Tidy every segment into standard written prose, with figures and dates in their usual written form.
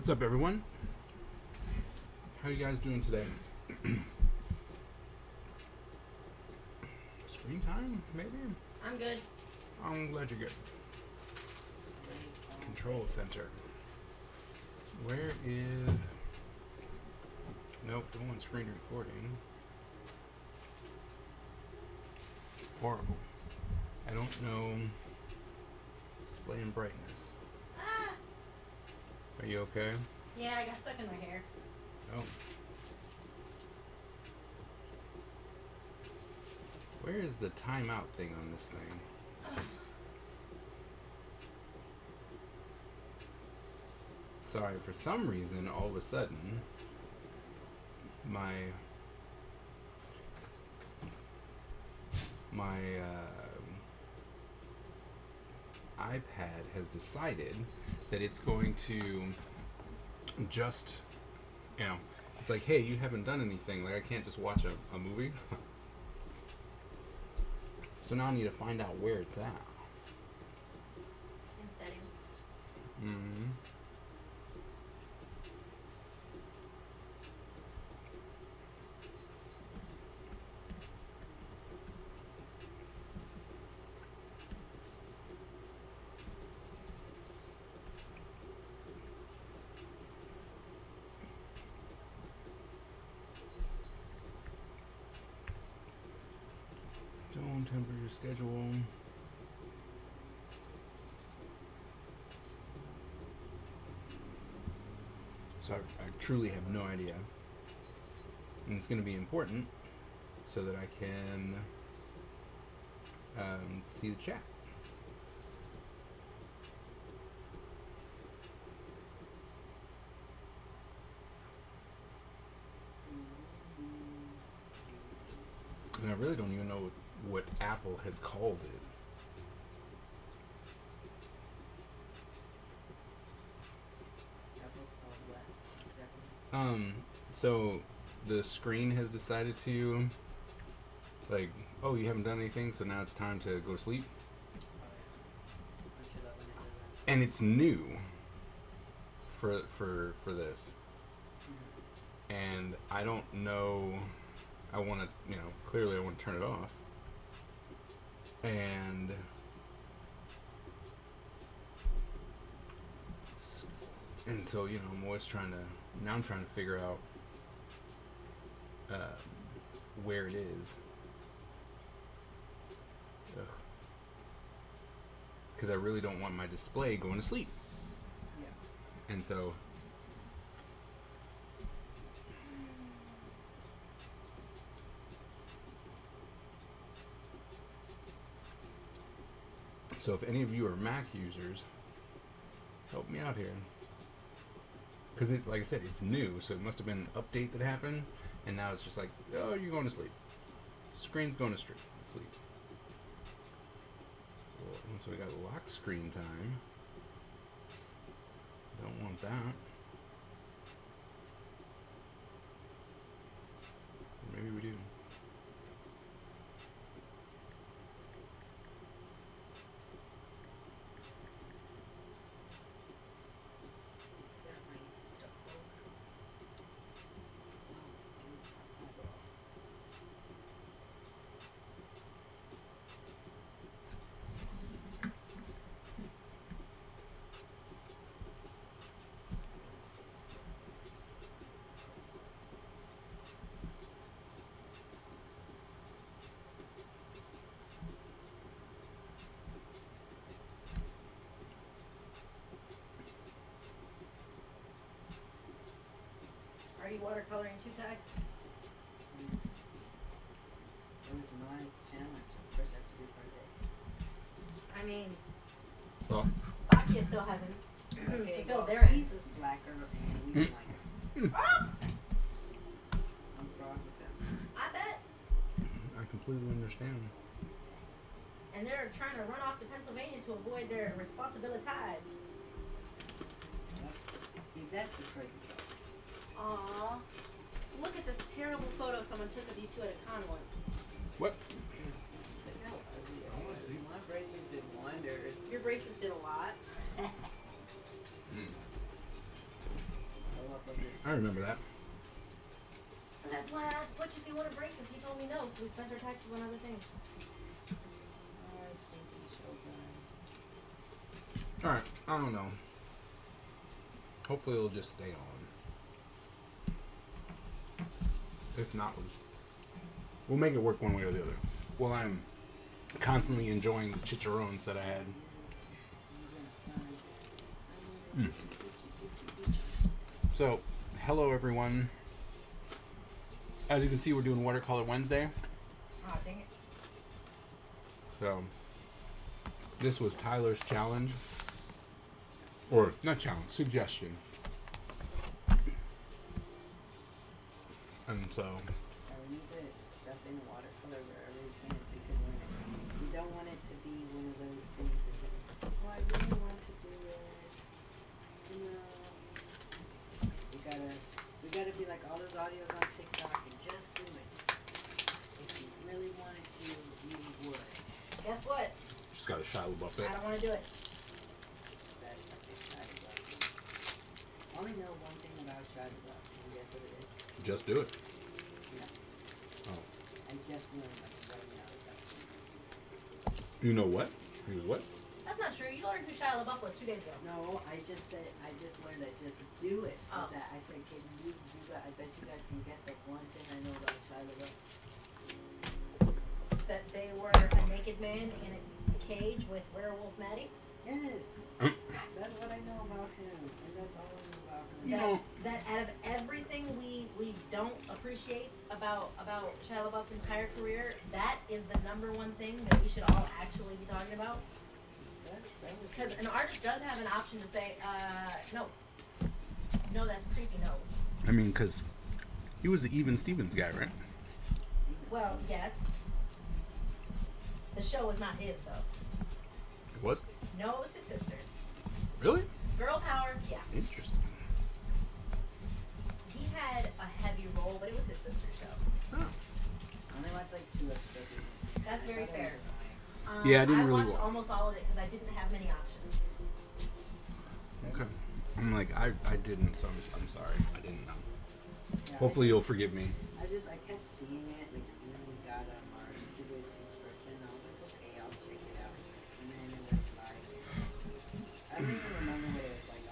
What's up, everyone? How you guys doing today? Screen time, maybe? I'm good. I'm glad you're good. Control center. Where is... Nope, don't want screen recording. Horrible. I don't know... Display and brightness. Ah! Are you okay? Yeah, I got stuck in my hair. Oh. Where is the timeout thing on this thing? Sorry, for some reason, all of a sudden, my iPad has decided that it's going to just, it's like, hey, you haven't done anything. Like, I can't just watch a movie. So now I need to find out where it's at. In settings. Mm-hmm. Don't temper your schedule. So I truly have no idea. And it's going to be important so that I can see the chat. And I really don't even know what Apple has called it. Apple's called what? Exactly. So the screen has decided to, like, oh, you haven't done anything, so now it's time to go to sleep. Oh yeah. Aren't you that when it does that? And it's new for this. And I don't know, I want to, clearly I want to turn it off. And so, I'm always trying to figure out where it is. Because I really don't want my display going to sleep. Yeah. And so... So if any of you are Mac users, help me out here. Because, like I said, it's new, so it must have been an update that happened, and now it's just like, oh, you're going to sleep. Screen's going to sleep. Well, so we got lock screen time. Don't want that. Or maybe we do. Is that my dog? Oh, goodness, my dog. Are you watercoloring too, Ty? It was my challenge. Of course, I have to do it per day. I mean, Well, Bakia still hasn't Okay, fulfilled well, their end. he's a slacker, and we don't like him. Ah! I'm froze with them. I bet. I completely understand. And they're trying to run off to Pennsylvania to avoid their responsibilities. That's the crazy part. Aww. Look at this terrible photo someone took of you two at a con once. What? Look how ugly it was. My braces did wonders. Your braces did a lot. photo up of this. I remember that. And that's why I asked Butch if he wanted braces. He told me no, so we spent our taxes on other things. I was thinking Shogun. Alright, I don't know. Hopefully it'll just stay on. If not, we'll make it work one way or the other. Well, I'm constantly enjoying the chicharrones that I had. So, hello everyone. As you can see, we're doing Watercolor Wednesday. Oh, dang it. So, this was Tyler's challenge. Or, not challenge, suggestion. And so, We need to stuff in watercolor wherever we can so you can learn it. You don't want it to be one of those things that just, oh, I really want to do it. No. We gotta be like all those audios on TikTok and just do it. If you really wanted to, you would. Guess what? just got a Shia LaBeouf it. I don't want to do it. That's my big Shia LaBeouf. I only know one thing about Shia LaBeouf. Can you guess what it is? Just do it. Yeah. Oh. I just learned like right now. You know what? He was what? That's not true. You learned who Shia LaBeouf was 2 days ago. No, I just learned that just do it. Oh. That I said, can you do that? I bet you guys can guess like one thing I know about Shia LaBeouf. That they were a naked man in a cage with werewolf Maddie. Yes. Mm. That's what I know about him, and that's all I know about him. You know- That out of everything we don't appreciate about Shia LaBeouf's entire career, that is the number one thing that we should all actually be talking about. That was Because an artist does have an option to say, no. No, that's creepy, no. I mean, because he was the Even Stevens guy, right? Well, yes. The show was not his, though. It was? No, it was his sister's. Really? Girl power, yeah. Interesting. He had a heavy role, but it was his sister's show. Oh. I only watched like 2 episodes. That's I very thought it fair. was annoying. Yeah, I didn't really watched wa- almost all of it because I didn't have many options. Okay. I'm like, I didn't, so I'm sorry. I didn't know. Yeah, Hopefully you'll forgive me. I kept seeing it, like, and then we got our stupid subscription, and I was like, okay, I'll check it out. And then it was like, I don't even remember what it was like.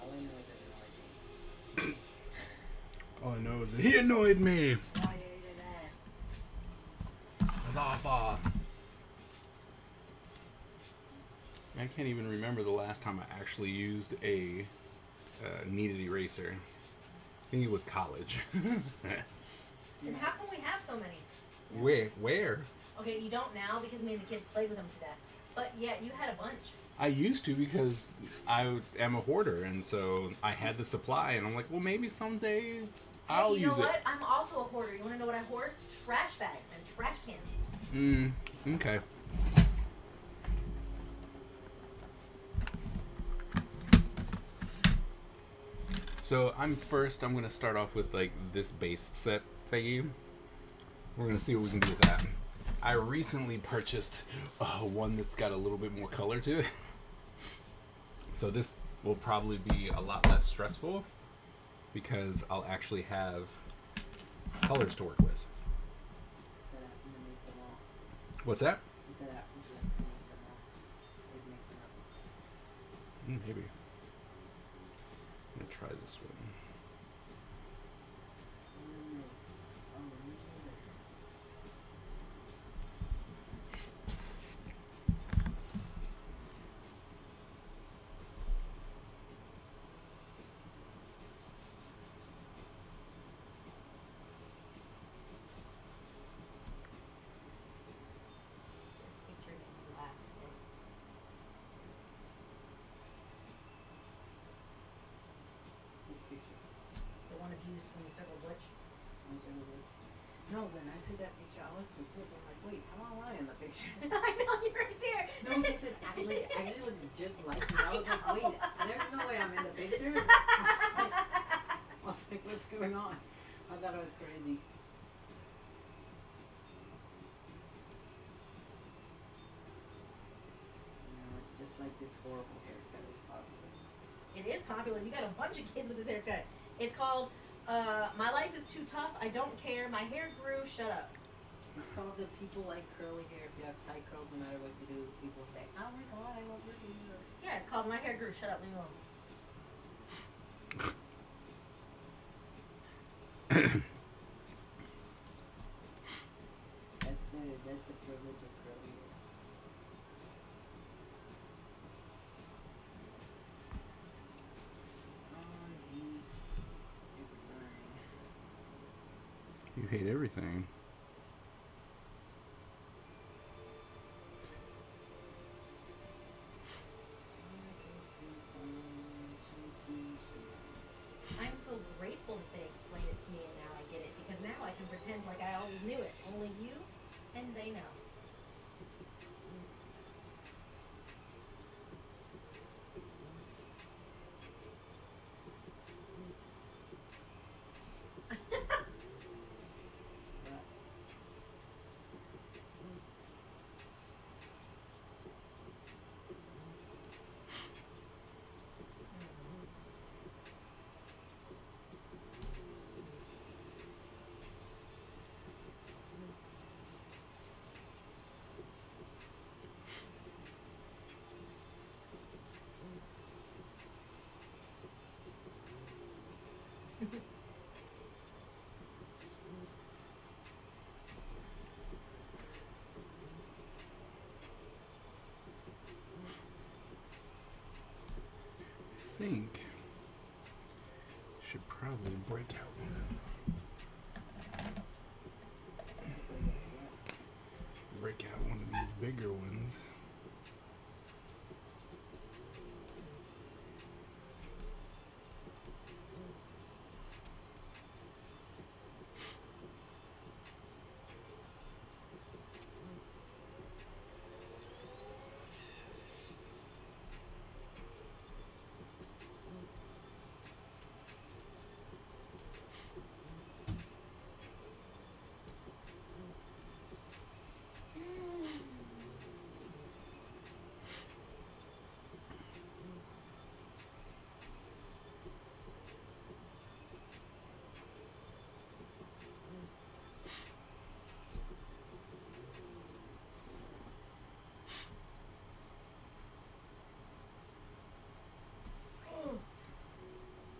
All I know is that it annoyed me. All I know is that he annoyed me. I hated that. It was awful. I can't even remember the last time I actually used a kneaded eraser. I think it was college. And how can we have so many? Where? Okay, you don't now because me and the kids played with them to death. But yeah, you had a bunch. I used to because I am a hoarder, and so I had the supply, and I'm like, well, maybe someday I'll Hey, you use know what? I'm also a hoarder. You want to know what I hoard? Trash bags and trash cans. it. Okay. So I'm gonna start off with like this base set thingy. We're gonna see what we can do with that. I recently purchased one that's got a little bit more color to it. So this will probably be a lot less stressful because I'll actually have colors to work with. That happened to make them all. What's that? That happened to make them all. It makes them up. Maybe. I'm gonna try this one. This picture made me laugh. Which picture? The one of you when you circle Butch. Was it with it? No, when I took that picture, I was confused. I'm like, wait, how am I in the picture? I know, you're right there. No, they said I look just like you. I was like, wait, there's no way I'm in the picture. I was like, what's going on? I thought it was crazy. It's just like this horrible haircut is popular. It is popular. You got a bunch of kids with this haircut. It's called My Life is Too Tough. I Don't Care. My hair grew. Shut up. It's called the people like curly hair. If you have tight curls, no matter what you do, people say, "Oh my God, I love your hair." Yeah, it's called My Hair Grew. Shut up. Leave me alone. That's the privilege of curly hair. Oh, I hate everything. You hate everything. I'm so grateful that they explained it to me and now I get it because now I can pretend like I always knew it. Only you and they know. I think should probably break out one. Break out one of these bigger ones.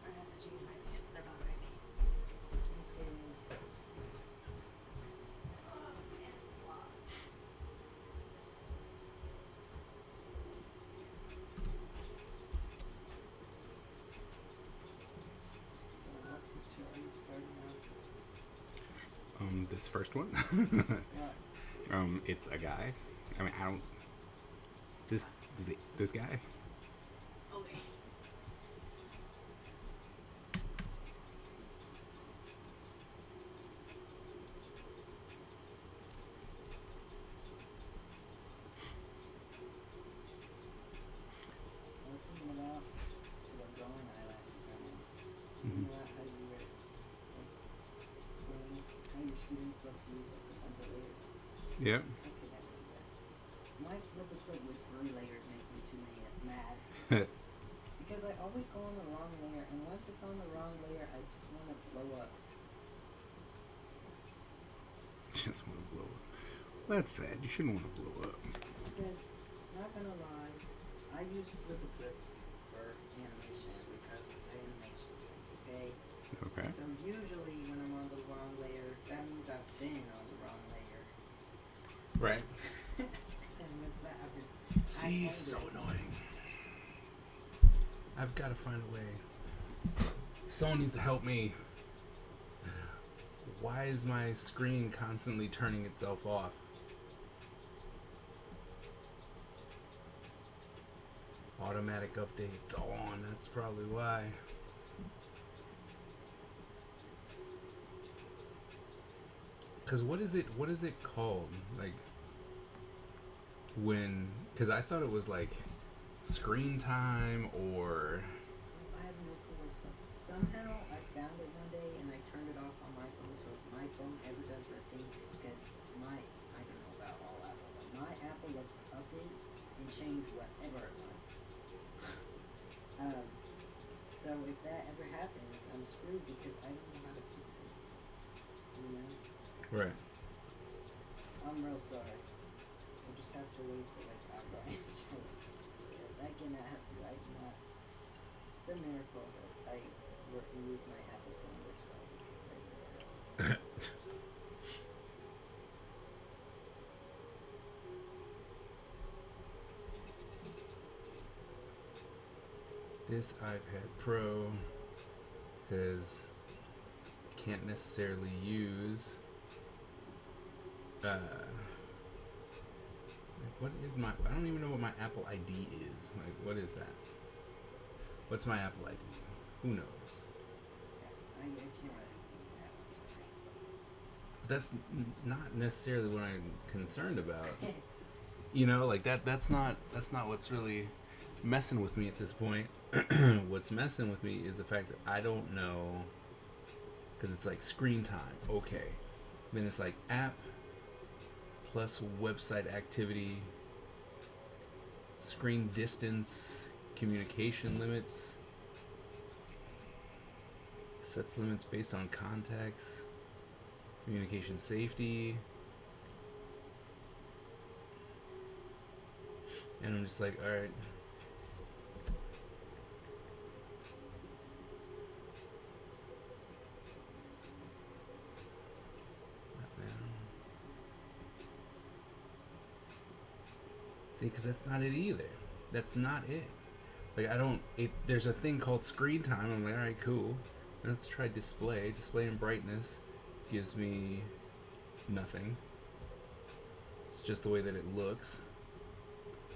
I have to change my pants. They're about ready. What picture are you starting out? This first one. What? It's a guy. I mean, I don't. This guy. Okay. I was thinking about the drawing eyelashes right now. Thinking about how you were saying how your students love to use like the under layers. Yep. I could never do that. My flip a clip with 3 layers makes me too mad. Because I always go on the wrong layer, and once it's on the wrong layer, I just want to blow up. Just want to blow up. Well, that's sad. You shouldn't want to blow up. Because, not gonna lie, I use flip a clip for animation because it's animation place, okay? Okay. So usually when I'm on the wrong layer, that means I've been on the wrong layer. Right. And once that happens, See, I hate so it. annoying. I've got to find a way. Someone needs to help me. Why is my screen constantly turning itself off? Automatic update on. That's probably why. Cause what is it called? Like when? Cause I thought it was like screen time or. I have no clue what's going. Somehow I found it one day and I turned it off on my phone. So if my phone ever does that thing, because I don't know about all Apple, but my Apple loves to update and change whatever it wants. So if that ever happens, I'm screwed because I don't know how to fix it. You know? Right. I'm real sorry. We'll just have to wait for like Brian to show up. Because I cannot I cannot. It's a miracle that I use my Apple phone this well because I This iPad Pro has can't necessarily use like what is my I don't even know what my Apple ID is. Like what is that? What's my Apple ID? Who knows? can't really do that one, sorry. But that's not necessarily what I'm concerned about. You know, like that's not what's really messing with me at this point. What's messing with me is the fact that I don't know, because it's like screen time, okay, then it's like app plus website activity, screen distance, communication limits, sets limits based on contacts, communication safety, and I'm just like, all right. See, because that's not it either. That's not it. Like, I don't... There's a thing called screen time. I'm like, alright, cool. Let's try display. Display and brightness gives me nothing. It's just the way that it looks.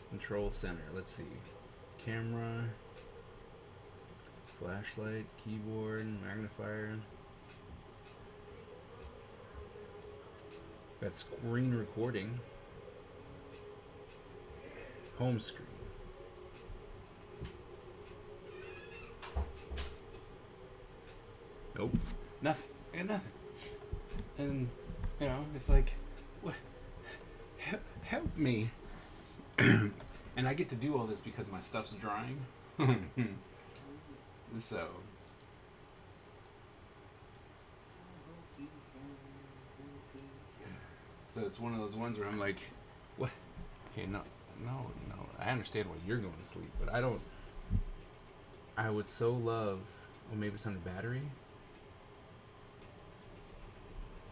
Control center. Let's see. Camera. Flashlight. Keyboard. Magnifier. Got screen recording. Home screen. Nope. Nothing. I got nothing. And, you know, it's like, what? Help me. And I get to do all this because my stuff's drying. So. So it's one of those ones where I'm like, what? Okay, no. I understand why you're going to sleep, but I don't. I would so love. Well, maybe it's on the battery.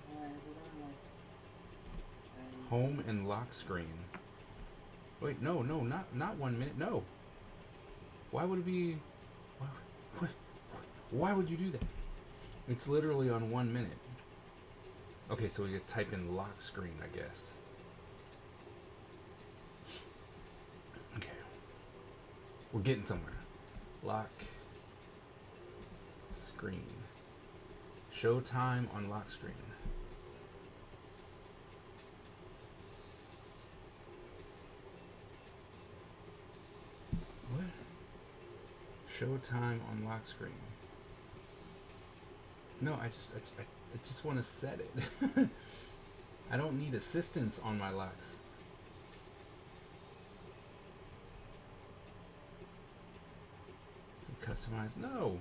Is it on like Home and lock screen. Wait, no, not 1 minute. No. Why would it be? Why would you do that? It's literally on 1 minute. Okay, so we could type in lock screen, I guess. Okay. We're getting somewhere. Lock screen. Show time on lock screen. What? Show time on lock screen. No, I just want to set it. I don't need assistance on my locks. Customize? No.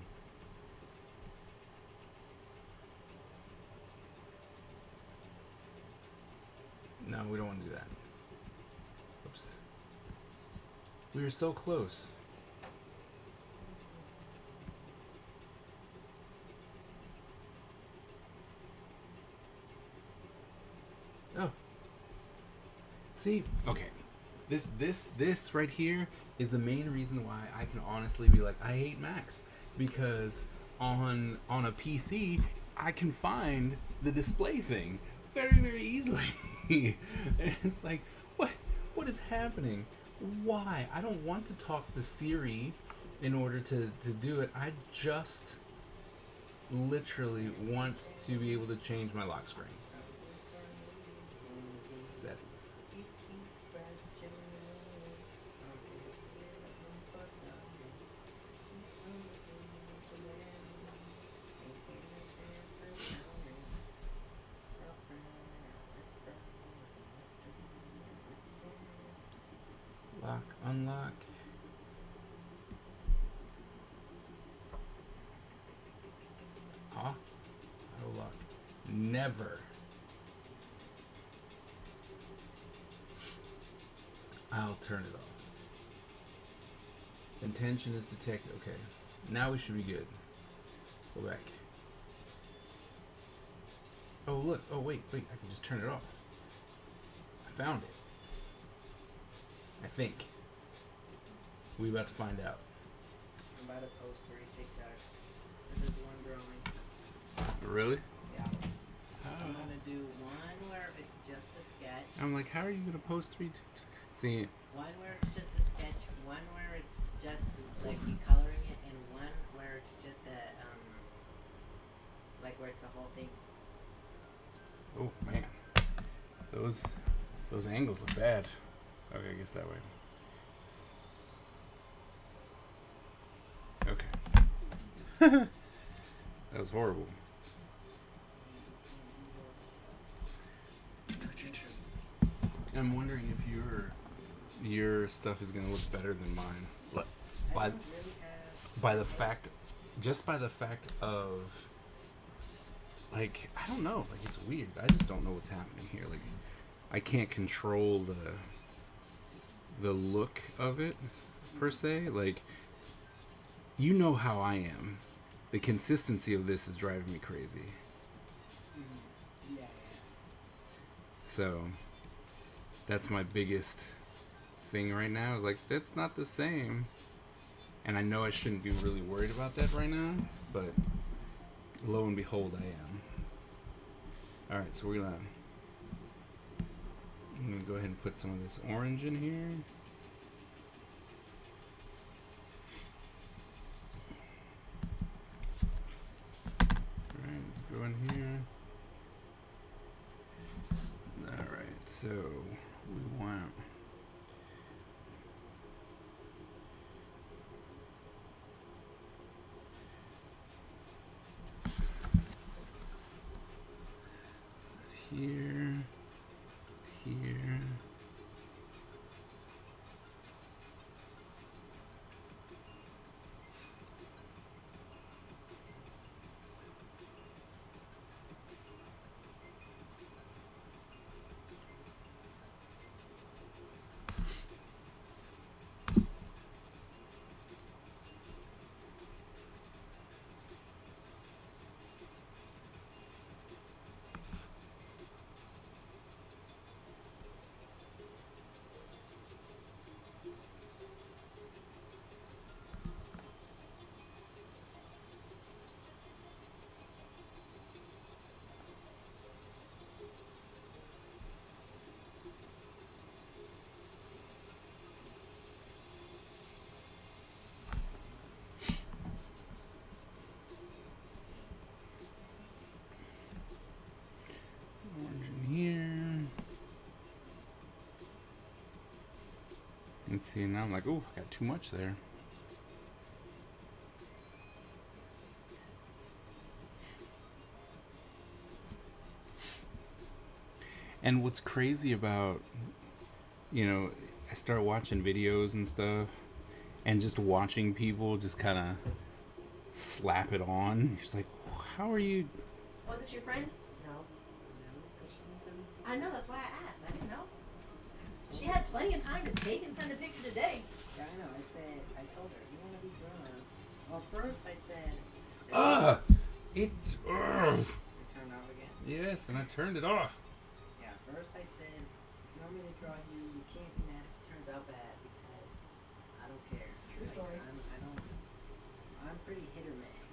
No, we don't want to do that. Oops. We were so close. Oh. See? Okay. This right here is the main reason why I can honestly be like, I hate Macs. Because on a PC, I can find the display thing very, very easily. And it's like, what is happening? Why? I don't want to talk to Siri in order to do it. I just literally want to be able to change my lock screen. Settings. Lock, unlock. ever. I'll turn it off. Intention is detected. Okay. Now we should be good. Go back. Oh, look. Oh, wait. I can just turn it off. I found it. I think. We about to find out. I'm about to post 3 TikToks. There's one growing. Really? Yeah. How? I'm gonna do one where it's just a sketch. I'm like, how are you gonna post 3 TikToks? See, One where it's just a sketch. One where it's just like you coloring it, and one where it's just a like where it's the whole thing. oh man, those angles look bad. Okay, I guess that way. Okay. That was horrible. I'm wondering if your stuff is gonna look better than mine. By I don't really have. by the fact, just by the fact of, like, I don't know, like, it's weird. I just don't know what's happening here. Like, I can't control the look of it per se. Like, you know how I am. The consistency of this is driving me crazy. Yeah. So that's my biggest thing right now. Is like, that's not the same. And I know I shouldn't be really worried about that right now, but lo and behold, I am. All right, so I'm gonna go ahead and put some of this orange in here. All right, let's go in here. All right, so we want. Here. Orange in here. And see, now I'm like, oh, I got too much there. And what's crazy about, I start watching videos and stuff, and just watching people just kind of slap it on. You're just like, how are you? Was it your friend? No. No, because she didn't send me. I know, that's why I asked. I didn't know. She had plenty of time to take and send a picture today. Yeah, I know. I told her, you want to be grown. Well, first I said. It. It turned off again. Yes, and I turned it off. Yeah, first I said, if you want me to draw you, you can't be mad if it turns out bad because I don't care. True story. I'm pretty hit or miss.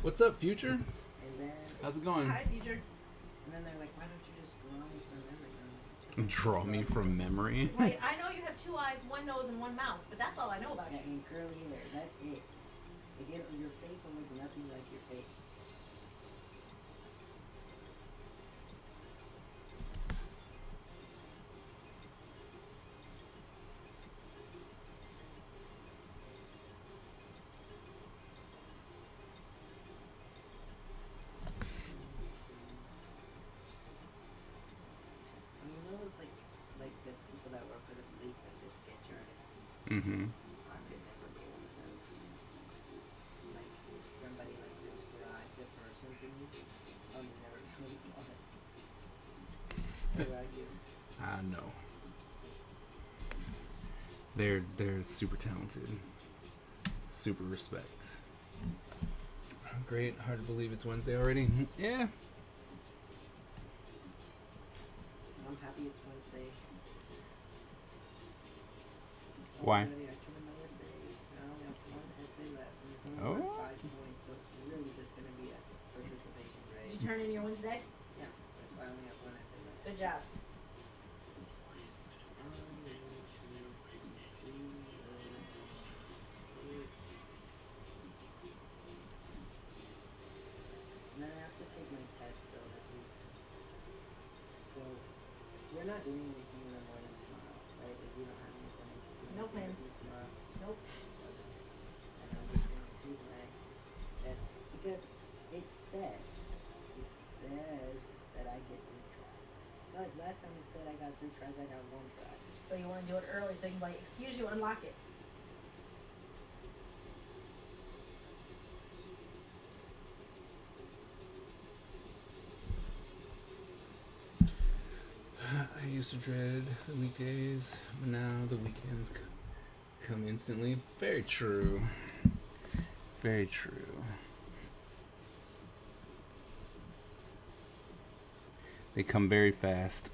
What's up, Future? And then How's it going? Hi, Future. and then they're like, why don't you just draw me from memory? I'm like, Draw me from memory. Wait, I know you have 2 eyes, 1 nose, and 1 mouth, but that's all I know about yeah, you. and curly hair. That's it. Again, your face will look nothing like your face. And you know those like the people that work for the police, like the sketch artists. Mm-hmm. I could never be one of those. Like somebody like described the person to me, you. I know. They're super talented. Super respect. Great. Hard to believe it's Wednesday already. Yeah. I'm happy it's Wednesday. Why? I turned my essay. I only have one essay left, and it's only Oh. worth 5 points, so it's really just gonna be a participation Did grade. you turn in your one today? Yeah, that's why I only have one essay left. Good job. And then I have to take my test still this week. So we're not doing anything in the morning tomorrow, right? Like we don't have any plans. No plans. Tomorrow. Nope. And I'm just gonna take my test because it says that I get 3 tries. Like last time it said I got 3 tries, I got 1 try. So you want to do it early so you can be like, excuse you, unlock it. I used to dread the weekdays, but now the weekends come instantly. Very true. Very true. They come very fast.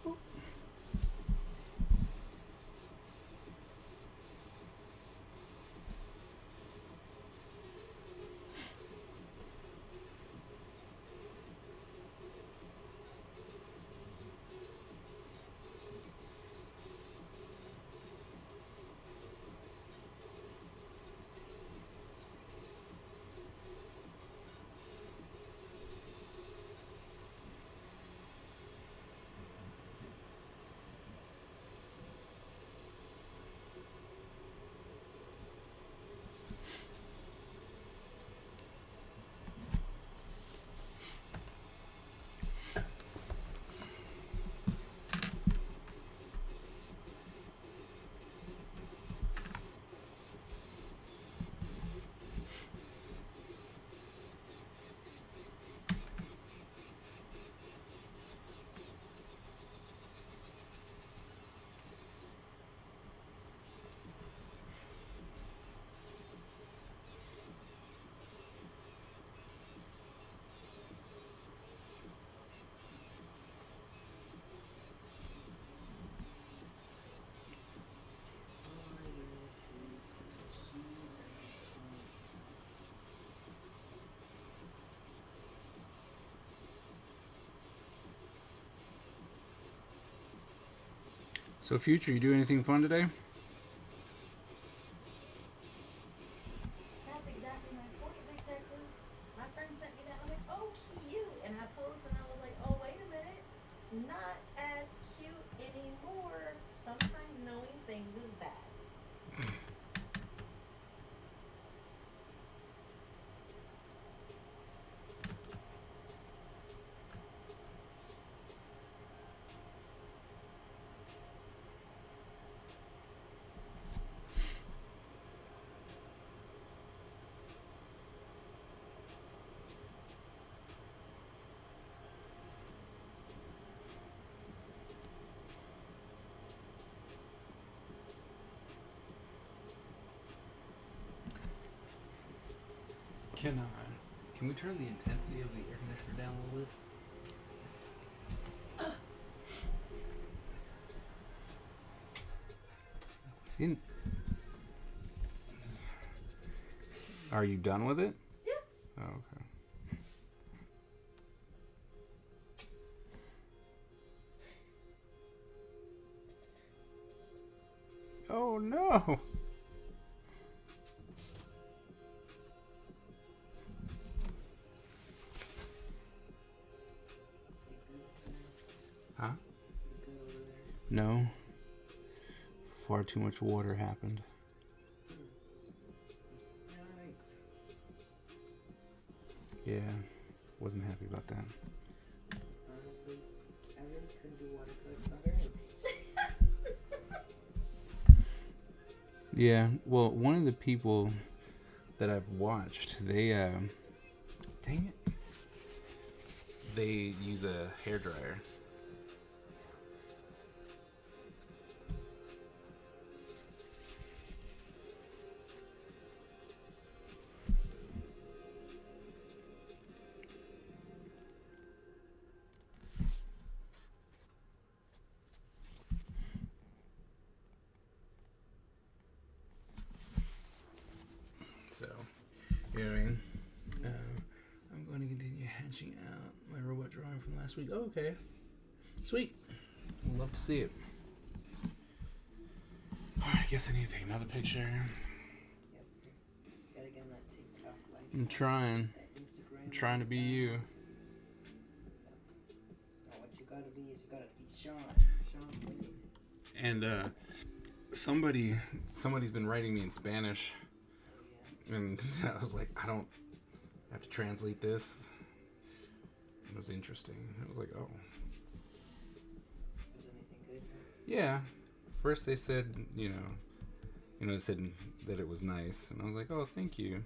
So, Future, you do anything fun today? That's exactly my point, Big Texas. My friend sent me that. I was like, oh, cute. And I posed and I was like, oh, wait a minute. Not as cute anymore. Sometimes knowing things is bad. Can we turn the intensity of the air conditioner down a little bit? Are you done with it? Yeah. Oh, okay. Oh no! Huh? No. Far too much water happened. Yeah, wasn't happy about that. Honestly, I really couldn't do watercolor. I'm very Yeah, well, one of the people that I've watched, they, dang it, they use a hairdryer. doing. I'm going to continue hatching out my robot drawing from last week. Oh, okay. Sweet. I'd love to see it. Alright, I guess I need to take another picture. Yep. Gotta get on that TikTok life. I'm trying. That Instagram. I'm trying to be you. Oh, what you gotta be is you gotta be Sean. Sean Williams. And somebody's been writing me in Spanish. Oh, yeah. And I was like, I don't have to translate this. It was interesting. I was like, oh. Was anything good? Yeah. First they said, they said that it was nice. And I was like, oh, thank you.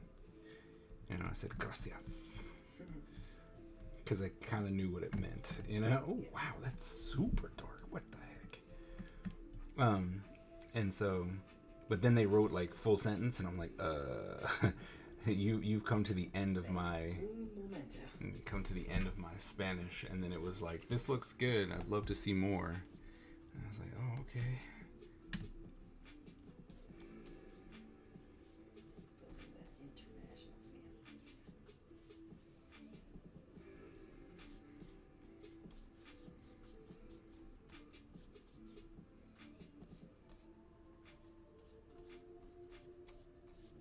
I said, gracias. Because I kind of knew what it meant, Oh, wow, that's super dark. What the heck? And so, but then they wrote like full sentence, and I'm like, you've come to the end of my Spanish. And then it was like, this looks good. I'd love to see more. And I was like, oh, okay.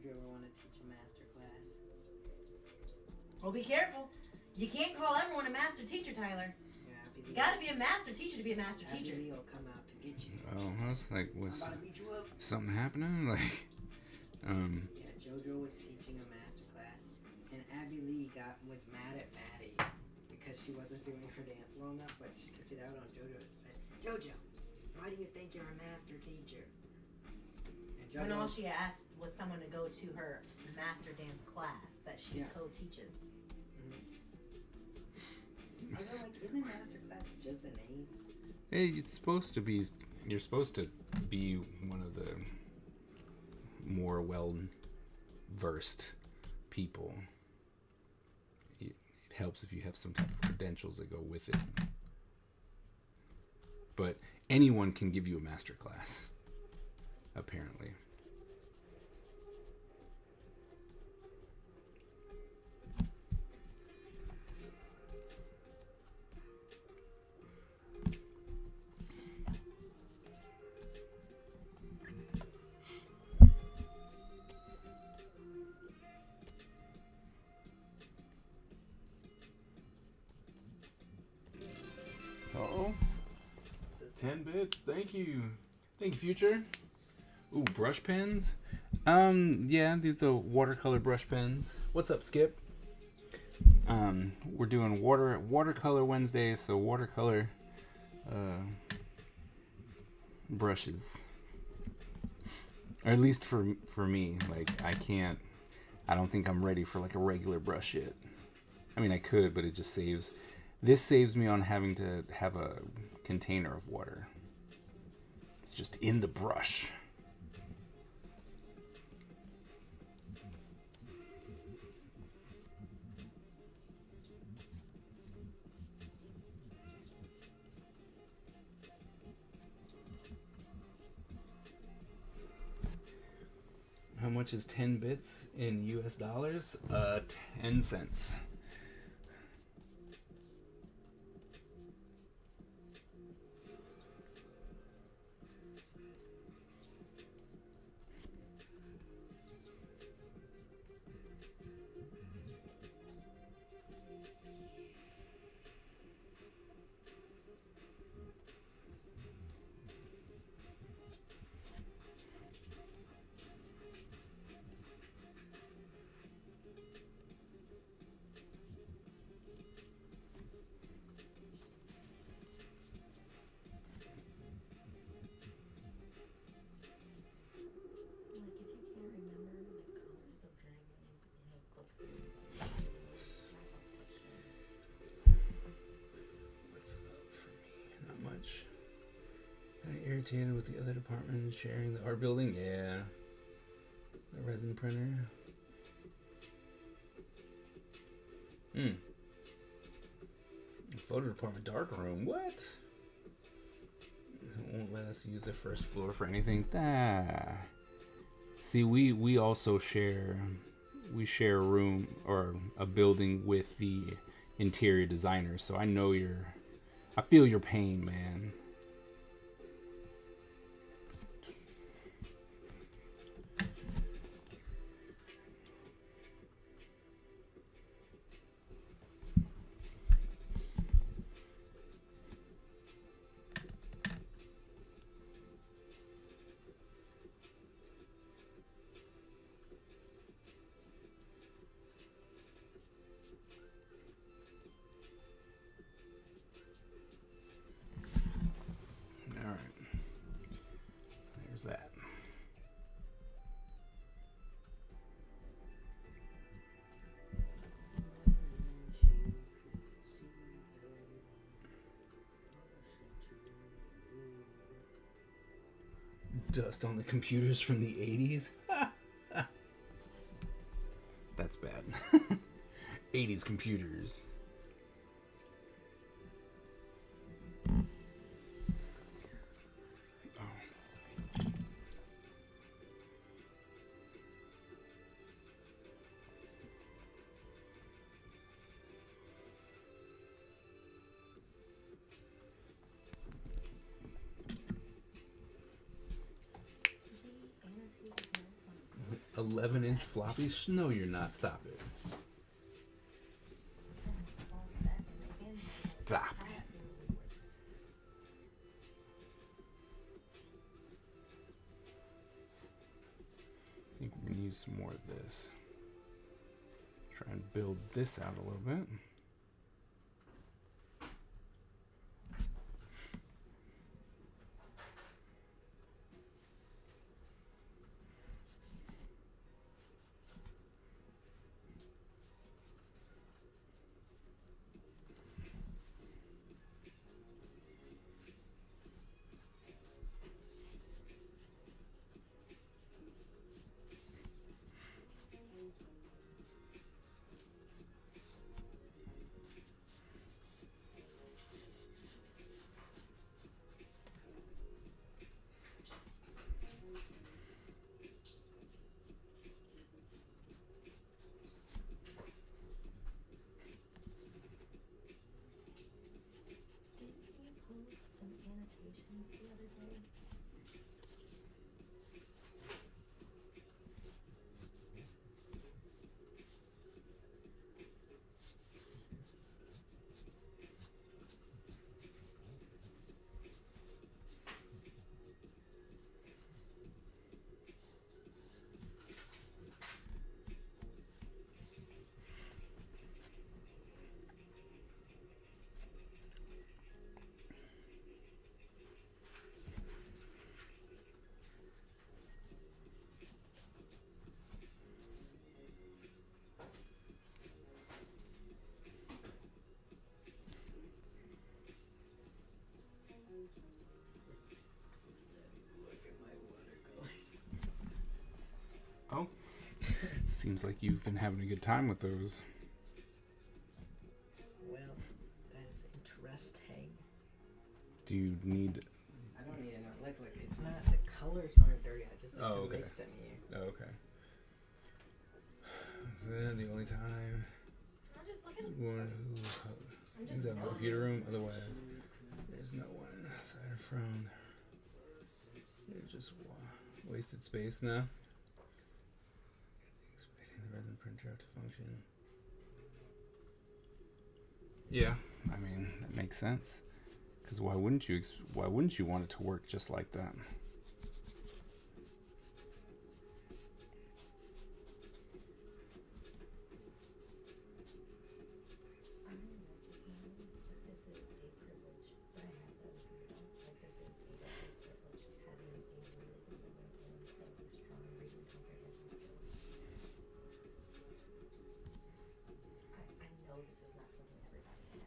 Do you ever want to teach a master class? Well, be careful. You can't call everyone a master teacher, Tyler. Yeah, You gotta be a master teacher to be a master teacher. Abby Lee will come out to get you. Oh, I was like, was I'm about to beat you up. something happening? Like, Yeah, JoJo was teaching a master class, and Abby Lee was mad at Maddie because she wasn't doing her dance well enough, but she took it out on JoJo and said, JoJo, why do you think you're a master teacher? And JoJo, When all she asked was someone to go to her master dance class that she Yeah. co-teaches. I was like, isn't master class just the name? hey, it's supposed to be. You're supposed to be one of the more well-versed people. It helps if you have some type of credentials that go with it. But anyone can give you a master class, apparently. Uh-oh. 10 bits. Thank you. Thank you, Future. Ooh, brush pens? Yeah, these are watercolor brush pens. What's up, Skip? We're doing watercolor Wednesday, so watercolor brushes. Or at least for me, like I don't think I'm ready for like a regular brush yet. I mean, I could, but it just saves me on having to have a container of water. It's just in the brush. How much is 10 bits in US dollars? 10 cents. Irritated with the other department sharing the art building? Yeah. The resin printer. Photo department dark room. What? It won't let us use the first floor for anything. See, we also share we share a room or a building with the interior designer, so I know I feel your pain, man. All right. There's that. Dust on the computers from the 80s? That's bad. 80s computers. See, annotated notes on 11-inch floppies? No, you're not. Stop it. all that and again, Stop it. absolutely works. I think we're gonna use some more of this. Try and build this out a little bit. Didn't you post some annotations the other day? Look at my watercolors. Oh. Seems like you've been having a good time with those. Well, that is interesting. Do you need... I don't need to know. Look, it's not, the colors aren't dirty. I just like Oh, to okay. mix them here. Oh, okay. Is that the only time I'm just looking. you want I'm to just use that nosy. computer room? Otherwise, there's no one aside from... You're just wasted space now. Expecting the resin printer out to function. Yeah, I mean, that makes sense. Because why wouldn't you want it to work just like that? I recognize that this is a privilege, but I have that if you don't. Like, this is a double privilege, having a really good memory and incredibly strong reading comprehension skills. I know this is not something everybody has.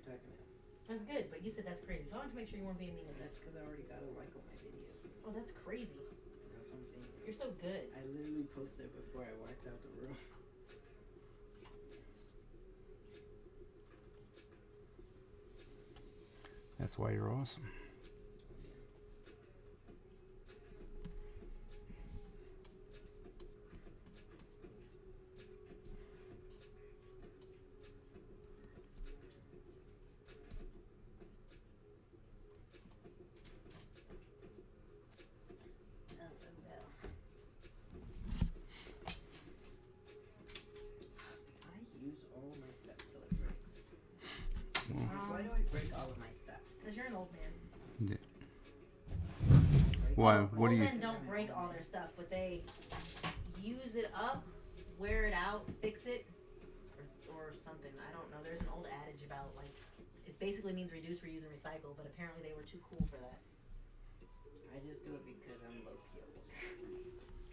talking about. That's good, but you said that's crazy. So I wanted to make sure you weren't being mean to me. That's because I already got a like on my video. Oh, that's crazy. That's what I'm saying. You're so good. I literally posted it before I walked out the room. That's why you're awesome. I use all of my stuff till it breaks. Why do I break all of my stuff? Because you're an old man. Why? Old What do you? men don't break all their stuff, but they use it up, wear it out, fix it, or something. I don't know. There's an old adage about like it basically means reduce, reuse, and recycle, but apparently they were too cool for that. I just do it because I'm low key.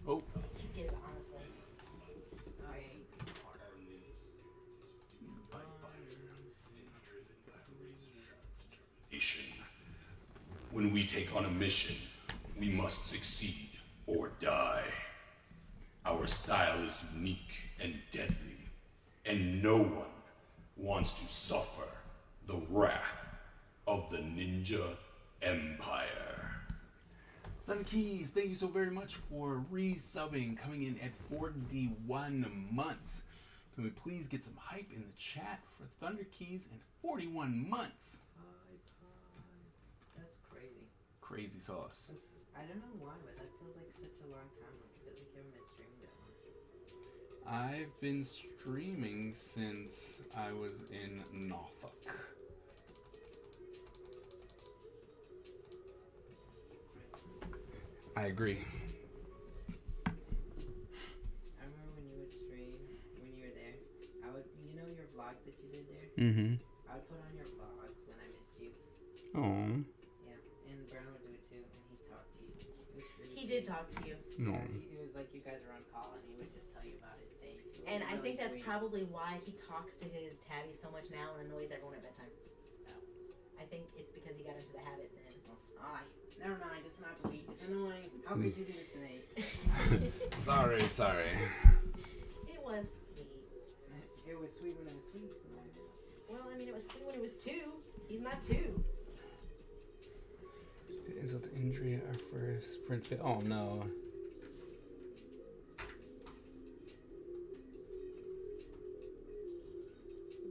Oh. You get it, honestly. I hate being hard. When we take on a mission, we must succeed or die. Our style is unique and deadly, and no one wants to suffer the wrath of the Ninja Empire. Thunder Keys, thank you so very much for resubbing, coming in at 41 months. Can we please get some hype in the chat for Thunder Keys in 41 months? That's crazy. Crazy sauce. I don't know why, but that feels like such a long time. It feels like you haven't been streaming that long. I've been streaming since I was in Norfolk. I agree. I remember when you would stream, when you were there, I would, you know your vlogs that you did there? Mm-hmm. I would put on your vlogs when I missed you. Oh. Yeah, and Brown would do it too, and he talked to you. It was really He did talk to you. No. Yeah, it was like you guys were on call, and he would just tell you about his day. It was And I really think that's sweet. probably why he talks to his tabby so much now and annoys everyone at bedtime. No. I think it's because he got into the habit then. Oh, never mind, it's not sweet. It's annoying. How could you do this to me? Sorry. It was sweet. It was sweet when it was sweet. So Well, I mean, it was sweet when he was 2. He's not 2. Insult to injury, our first sprint fit. Oh no.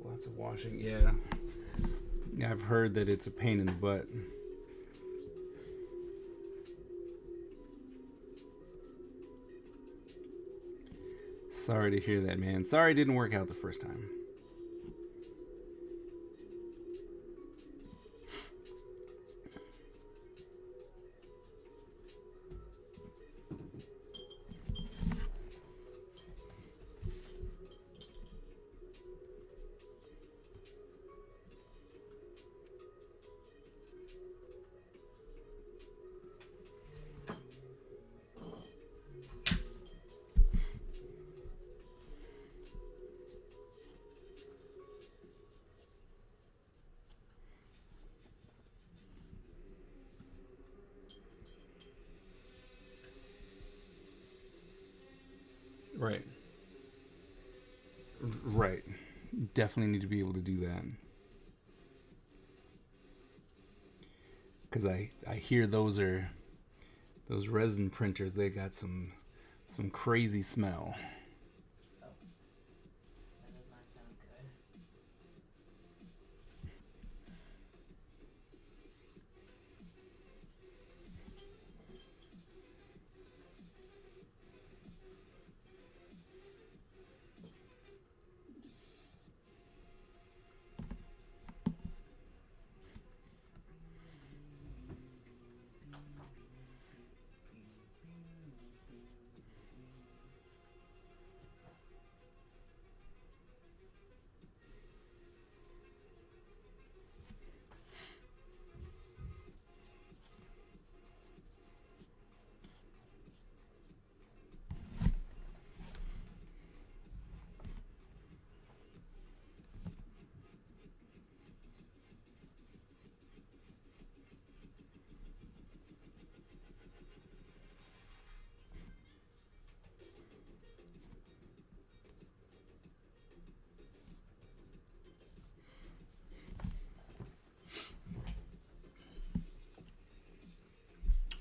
Lots of washing, yeah. Yeah, I've heard that it's a pain in the butt. Sorry to hear that, man. Sorry it didn't work out the first time. Right. Right. Definitely need to be able to do that. Because I hear those resin printers, they got some crazy smell. that does not sound good.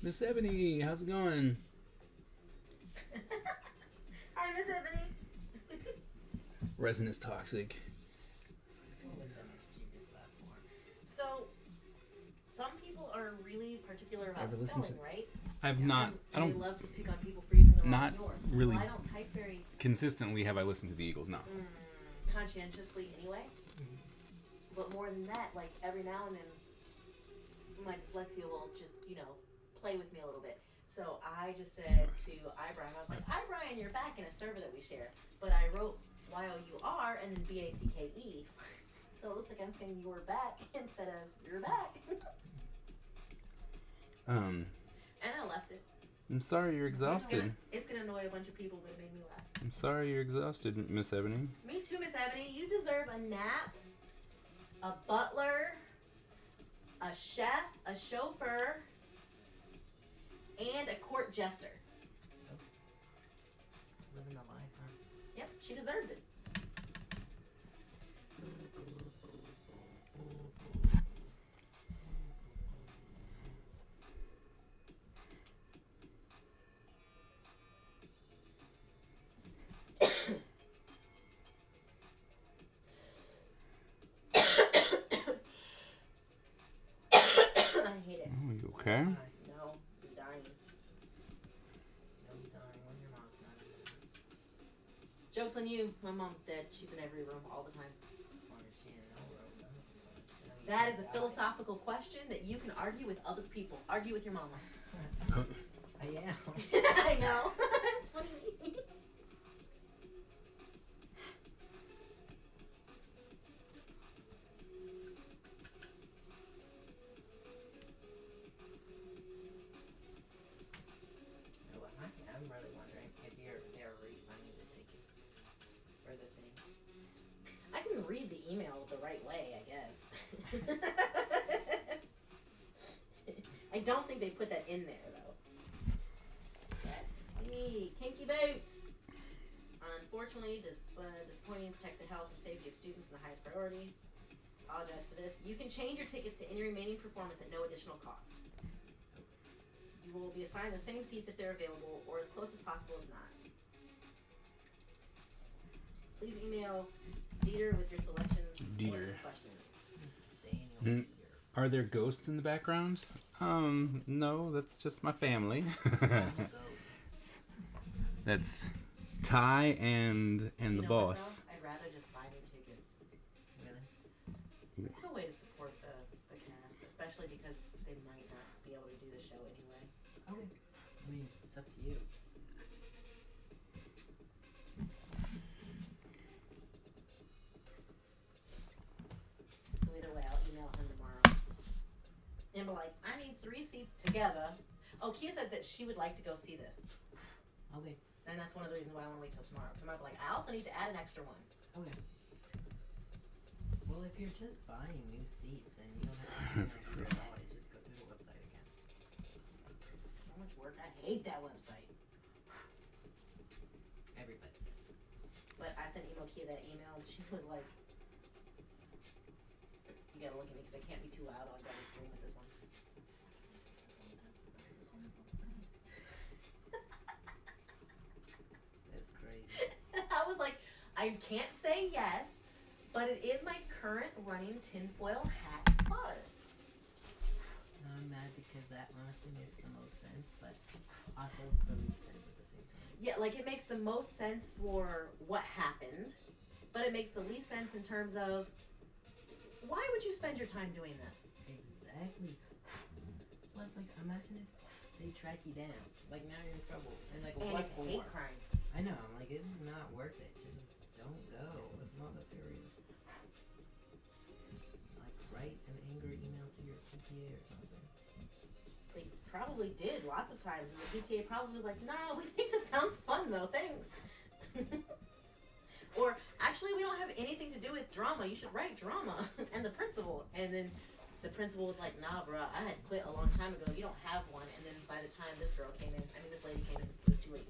Miss Ebony, how's it going? Hi, Miss Ebony. Resin is toxic. So, some people are really particular about Ever listen spelling, to- right? I've And not. I They don't love to pick on people for using the wrong Not your. really. Well, I don't type very consistently have I listened to the Eagles. No. conscientiously anyway. But more than that, like every now and then, my dyslexia will just, play with me a little bit. So I just said to iBrian, I was like, iBrian, you're back in a server that we share. But I wrote Y-O-U-R and then B-A-C-K-E. So it looks like I'm saying you're back instead of you're back. And I left it. I'm sorry you're exhausted. It's gonna annoy a bunch of people, but it made me laugh. I'm sorry you're exhausted, Miss Ebony. Me too, Miss Ebony. You deserve a nap, a butler, a chef, a chauffeur, and a court jester. Living the life, huh? Yep, she deserves it. I hate it. Oh, you okay? No, I'm dying. No, you darn. When your mom's not in there. Joke's on you. My mom's dead. She's in every room all the time. Wonder if she in no room, though. That is a philosophical question that you can argue with other people. Argue with your mama. I am. I know. It's funny. No, I'm really wondering if they're refunding the ticket for the thing. I can read the email the right way, I guess. I don't think they put that in there, though. Let's see. Kinky boots. Unfortunately, disappointing, protect the health and safety of students in the highest priority. Apologize for this. You can change your tickets to any remaining performance at no additional cost. You will be assigned the same seats if they're available, or as close as possible if not. Please email Dieter with your selections Dieter. or questions. Daniel. Are there ghosts in the background? No, that's just my family. That's Ty and the You know what, boss. though? I'd rather just buy new tickets. Really? It's a way to support the cast, especially because they might not be able to do the show anyway. Okay. I mean, it's up to you. So either way, I'll email him tomorrow. And be like, I need 3 seats together. Oh, Kia said that she would like to go see this. Okay. And that's one of the reasons why I want to wait till tomorrow. Because I might be like, I also need to add an extra one. Okay. Well, if you're just buying new seats, then you don't have to pay an extra $1. Just go through the website again. So much work. I hate that website. Everybody does. But I sent Kia that email, and she was like, you gotta look at me because I can't be too loud on Double Stream with this one. That's crazy. I was like, I can't say yes, but it is my current running tinfoil hat fodder. I'm mad because that honestly makes the most sense, but also the least sense at the same time. Yeah, like it makes the most sense for what happened, but it makes the least sense in terms of why would you spend your time doing this? Exactly. Plus, like, imagine if they track you down. Like, now you're in trouble. And, like, And what it's for? hate crime. I know. I'm like, this is not worth it. Just don't go. It's not that serious. Like, write an angry email to your PTA or something. They probably did lots of times, and the PTA probably was like, "Nah, we think this sounds fun though. Thanks." Or actually, we don't have anything to do with drama. You should write drama. And the principal, and then the principal was like, "Nah, bruh, I had quit a long time ago. You don't have one." And then by the time this lady came in, it was too late.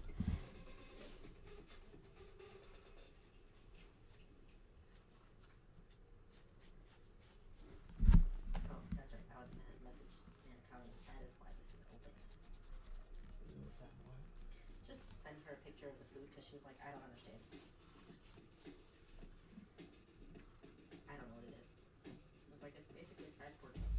Oh, that's right. I was in that message. And Colin, that is why this is open. send her a picture of the food because she was like, I don't understand. I don't know what it is. It was like, it's basically fried pork chops.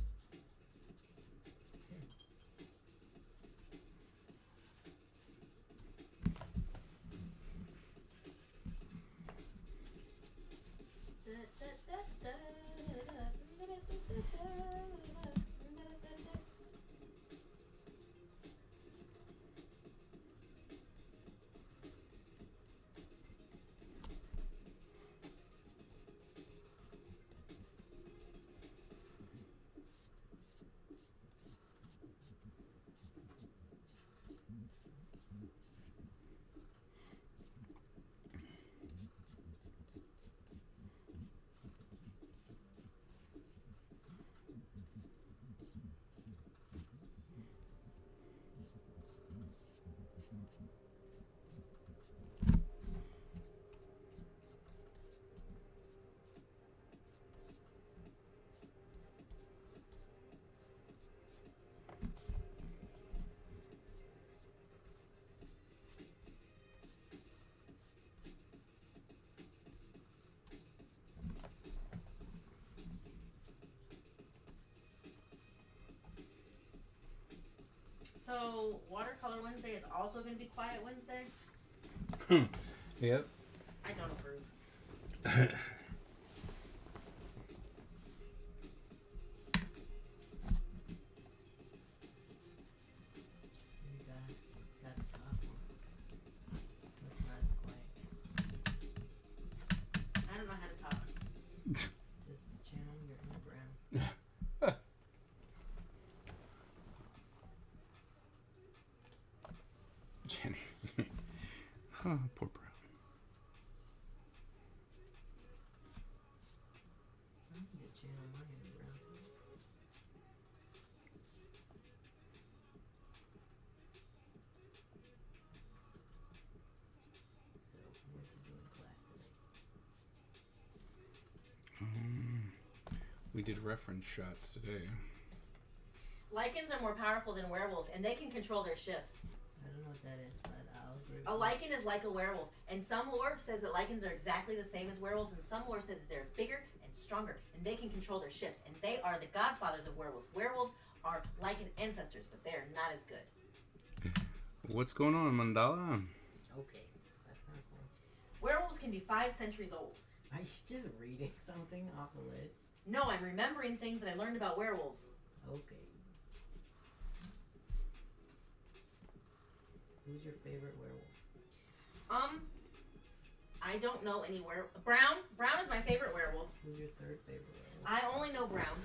So, Watercolor Wednesday is also going to be Quiet Wednesday? Yep. I don't approve. You got the top one. That's not as quiet. I don't know how to talk. Just channel your inner Brown. Jenny. Huh, poor Brown. I need to channel my inner Brown too. So, what did you do in class today? We did reference shots today. Lycans are more powerful than werewolves, and they can control their shifts. I don't know what that is, but I'll agree with A you. lycan is like a werewolf, and some lore says that lycans are exactly the same as werewolves, and some lore says that they're bigger and stronger, and they can control their shifts, and they are the godfathers of werewolves. Werewolves are lycan ancestors, but they are not as good. What's going on, Mandala? Okay, that's kind of cool. Werewolves can be 5 centuries old. Are you just reading something off a list? No, I'm remembering things that I learned about werewolves. Okay. Who's your favorite werewolf? I don't know any Brown? Brown is my favorite werewolf. Who's your third favorite werewolf? I only know Brown.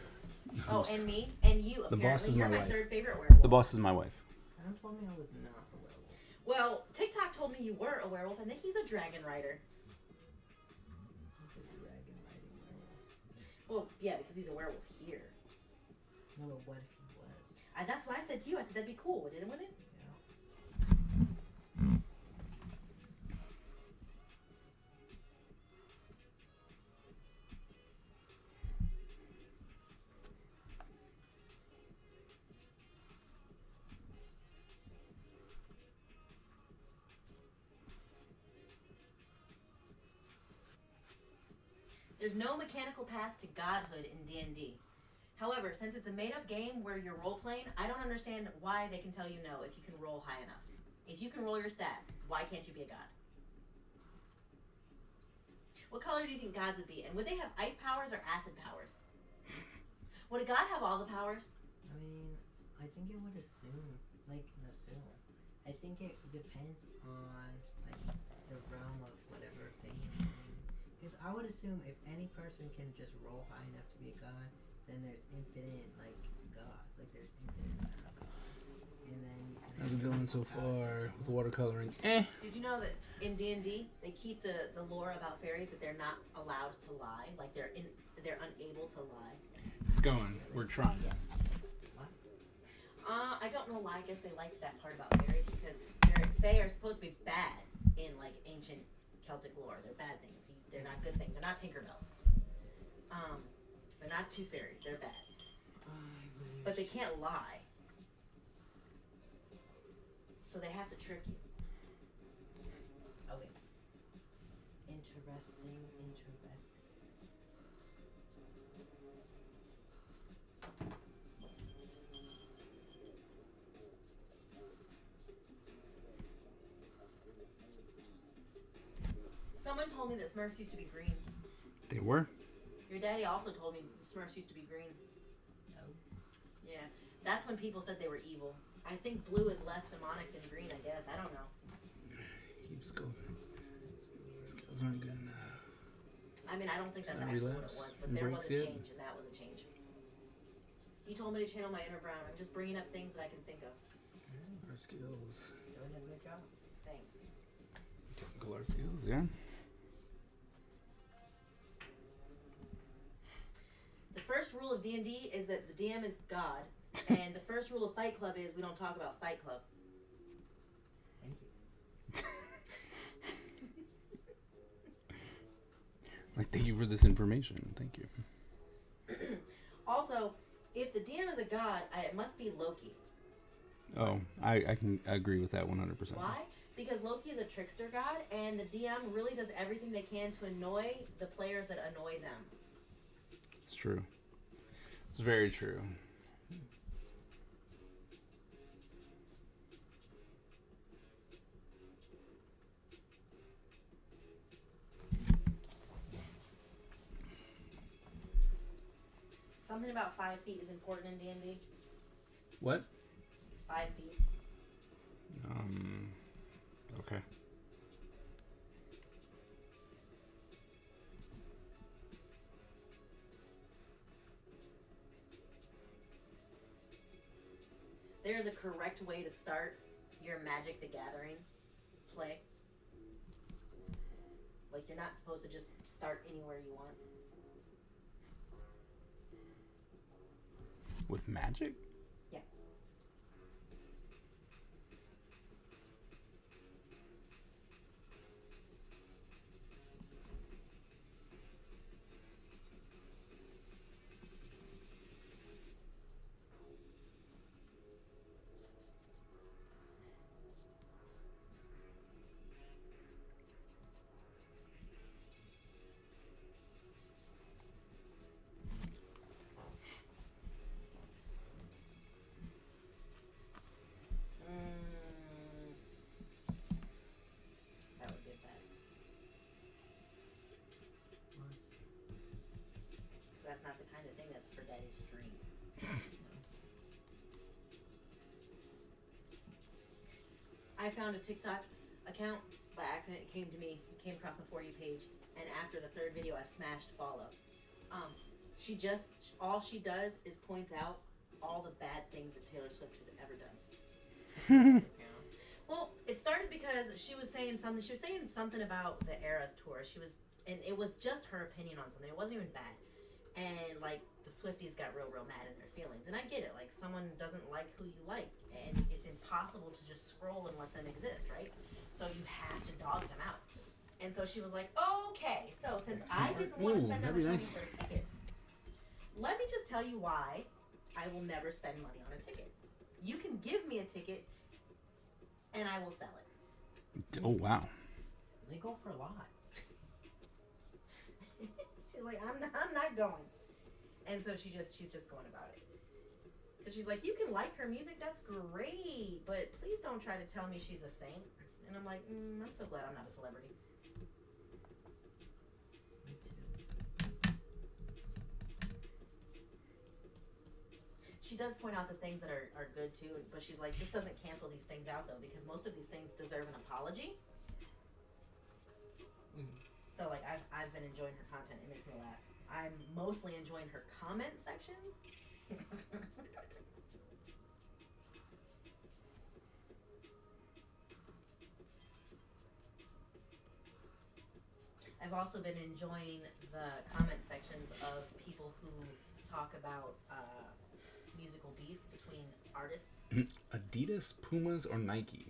Oh, and me, and you, The apparently. boss is You're my my wife. third favorite werewolf. The boss is my wife. Adam told me I was not a werewolf. Well, TikTok told me you were a werewolf, and that he's a dragon rider. He's a dragon riding werewolf. Well, yeah, because he's a werewolf here. No, but what if he was? That's what I said to you. I said that'd be cool, wouldn't it? Yeah. There's no mechanical path to godhood in D&D. However, since it's a made-up game where you're role-playing, I don't understand why they can tell you no if you can roll high enough. If you can roll your stats, why can't you be a god? What color do you think gods would be? And would they have ice powers or acid powers? Would a god have all the powers? I mean, I think it would assume. I think it depends on, like, the realm of whatever thing you're playing. Because I would assume if any person can just roll high enough to be a god, then there's infinite, like, gods. Like, there's infinite amount of gods. And then you can How's it have going so gods far such with as- watercoloring? Did you know that in D&D they keep the lore about fairies that they're not allowed to lie, like they're unable to lie? It's going. We're trying. What? I don't know why. I guess they liked that part about fairies because they are supposed to be bad in like ancient Celtic lore. They're bad things. They're not good things. They're not Tinkerbells. They're not tooth fairies. They're bad, but they can't lie. So they have to trick you. Interesting. Someone told me that Smurfs used to be green. They were? Your daddy also told me Smurfs used to be green. Oh. Yeah. That's when people said they were evil. I think blue is less demonic than green, I guess. I don't know. Keep skills. Skills aren't good. I mean, I don't think that's Trying to actually relapse what it was, but and there breaks was a it. change, and that was a change. You told me to channel my inner Brown. I'm just bringing up things that I can think of. Art skills. Doing a good job. Thanks. Technical art skills, yeah. The first rule of D&D is that the DM is God, and the first rule of Fight Club is we don't talk about Fight Club. Thank you. Like, thank you for this information. Thank you. Also, if the DM is a god, it must be Loki. Oh, I can agree with that 100%. Why? Because Loki is a trickster god, and the DM really does everything they can to annoy the players that annoy them. It's true. It's very true. Something about 5 feet is important in D&D. What? 5 feet. Okay. There's a correct way to start your Magic the Gathering play. Like, you're not supposed to just start anywhere you want. With magic? Yeah. That would get bad. That's not the kind of thing that's for Daddy's stream. I found a TikTok account by accident. It came to me. It came across my For You page, and after the third video, I smashed follow. All she does is point out all the bad things that Taylor Swift has ever done. Well, it started because she was saying something. She was saying something about the Eras tour. And it was just her opinion on something. It wasn't even bad. And like the Swifties got real mad in their feelings. And I get it. Like, someone doesn't like who you like, and it's impossible to just scroll and let them exist, right? So you have to dog them out. And so she was like, okay, so since I didn't want to spend that much money for a ticket, let me just tell you why I will never spend money on a ticket. You can give me a ticket, and I will sell it. Oh, wow. They go for a lot. She's like, I'm not going. And so she's just going about it. Because she's like, you can like her music, that's great, but please don't try to tell me she's a saint. And I'm like, I'm so glad I'm not a celebrity. Me too. She does point out the things that are good too, but she's like, this doesn't cancel these things out though, because most of these things deserve an apology. So like, I've been enjoying her content. It makes me laugh. I'm mostly enjoying her comment sections. I've also been enjoying the comment sections of people who talk about musical beef between artists. Adidas, Pumas, or Nike?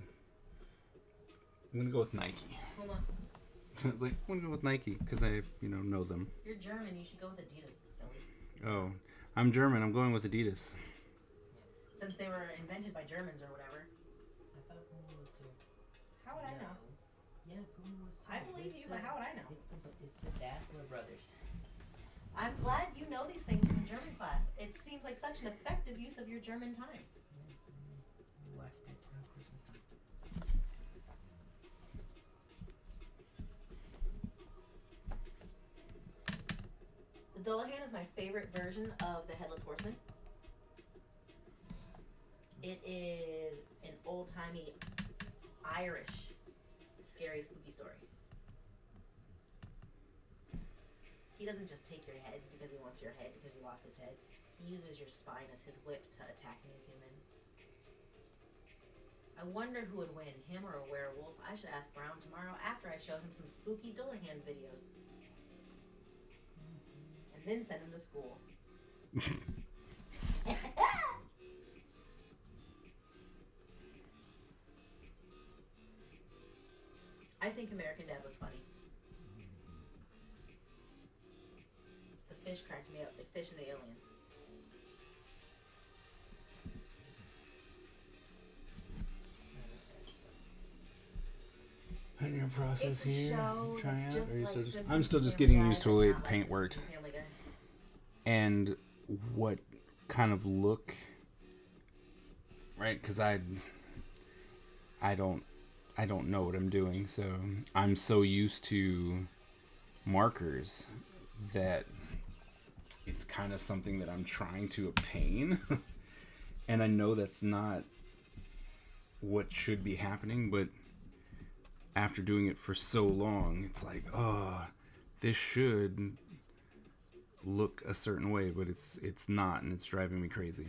I'm gonna go with Nike. Puma, I was like, I'm gonna go with Nike because I, know them. you're German. You should go with Adidas, silly. Oh, I'm German. I'm going with Adidas. Since they were invented by Germans or whatever. I thought Puma was too. How would I know? Yeah, Puma was too. I believe It's you, but how would I know? It's the Dassler brothers. I'm glad you know these things from German class. It seems like such an effective use of your German time. We watched it around Christmas time. The Dullahan is my favorite version of the Headless Horseman. It is an old-timey Irish scary spooky story. He doesn't just take your heads because he wants your head because he lost his head. He uses your spine as his whip to attack new humans. I wonder who would win, him or a werewolf. I should ask Brown tomorrow after I show him some spooky Dullahan videos. And then send him to school. I think American Dad was funny. The fish cracked me up. The fish and the alien. In your process It's a here, show trying that's out. just Are you like still just? Simpsons I'm still just Family getting Guy, used to but the way not like paint Simpsons works Family Guy. and what kind of look. Right, because I don't know what I'm doing, so I'm so used to markers that it's kind of something that I'm trying to obtain. And I know that's not what should be happening, but after doing it for so long, it's like, oh, this should look a certain way, but it's not, and it's driving me crazy.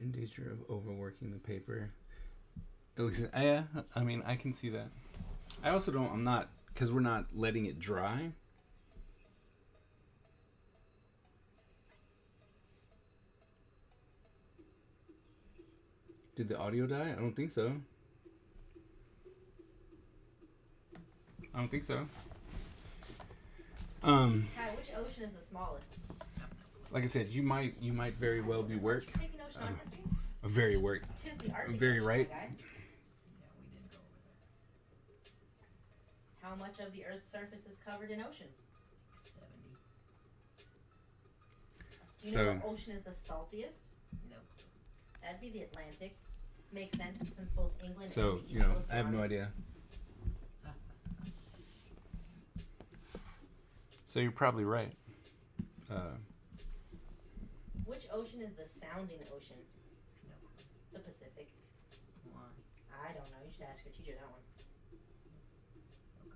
In danger of overworking the paper. At least, yeah, I mean, I can see that. I also don't, I'm not, because we're not letting it dry. Did the audio die? I don't think so. I don't think so. Ty, which ocean is the smallest? Like I said, you might very well be work. Did you take an oceanography? Very work. Tis the Arctic Very Ocean, right. my guy. Yeah, we didn't go over there. How much of the Earth's surface is covered in oceans? 70. Do you know what ocean is the saltiest? No. That'd be the Atlantic. Makes sense since both England So, and the you East know, Coast I have are no on it. idea. So you're probably right. Which ocean is the sounding ocean? No. The Pacific. Why? I don't know. You should ask your teacher that one. Okay.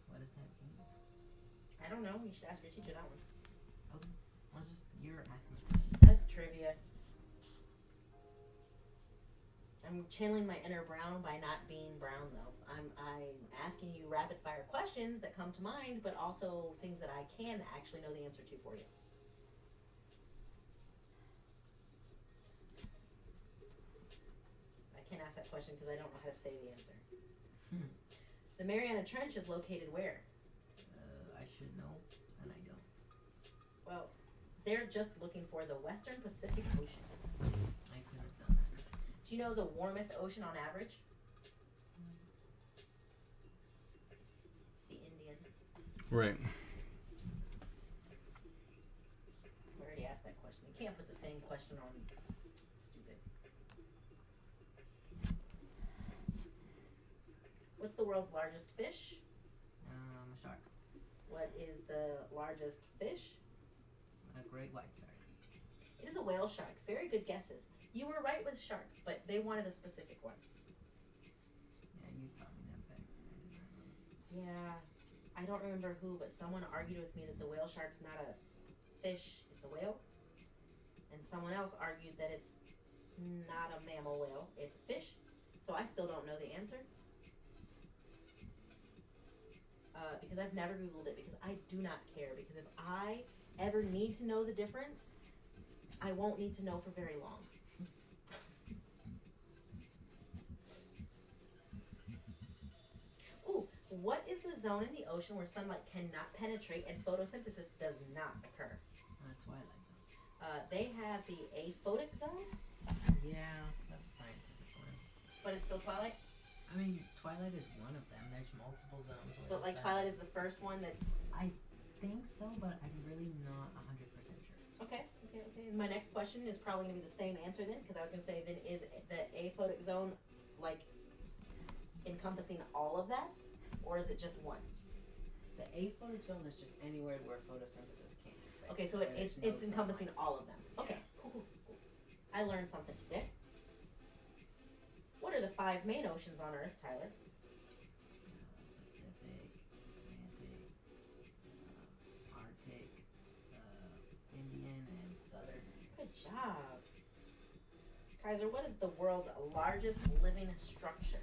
What does that mean? I don't know. You should ask your teacher that one. Okay. Let's just, you're asking. That's trivia. I'm channeling my inner Brown by not being Brown, though. I'm asking you rapid fire questions that come to mind, but also things that I can actually know the answer to for you. I can't ask that question because I don't know how to say the answer. The Mariana Trench is located where? I should know, and I don't. Well, they're just looking for the Western Pacific Ocean. I could have done that. Do you know the warmest ocean on average? It's the Indian. Right. We already asked that question. You can't put the same question on. Stupid. What's the world's largest fish? Shark. What is the largest fish? A great white shark. It is a whale shark. Very good guesses. You were right with shark, but they wanted a specific one. Yeah, you taught me that fact. I did not know. Yeah, I don't remember who, but someone argued with me that the whale shark's not a fish, it's a whale. And someone else argued that it's not a mammal whale, it's a fish. So I still don't know the answer. Because I've never Googled it, because I do not care. Because if I ever need to know the difference, I won't need to know for very long. Ooh, what is the zone in the ocean where sunlight cannot penetrate and photosynthesis does not occur? Twilight Zone. They have the aphotic zone, Yeah, that's a scientific one. but it's still twilight. I mean, Twilight is one of them. There's multiple zones. where But it's like at. twilight is the first one that's I think so, but I'm really not 100% sure. okay. My next question is probably gonna be the same answer then, because I was gonna say, then is the aphotic zone like encompassing all of that, or is it just one? The aphotic zone is just anywhere where photosynthesis can't. Okay, so Where it's there's no encompassing sunlight. all of them. Okay, cool. I learned something today. What are the 5 main oceans on Earth, Tyler? Pacific, Atlantic, Arctic, Indian, and Southern. Good job. Kaiser, what is the world's largest living structure?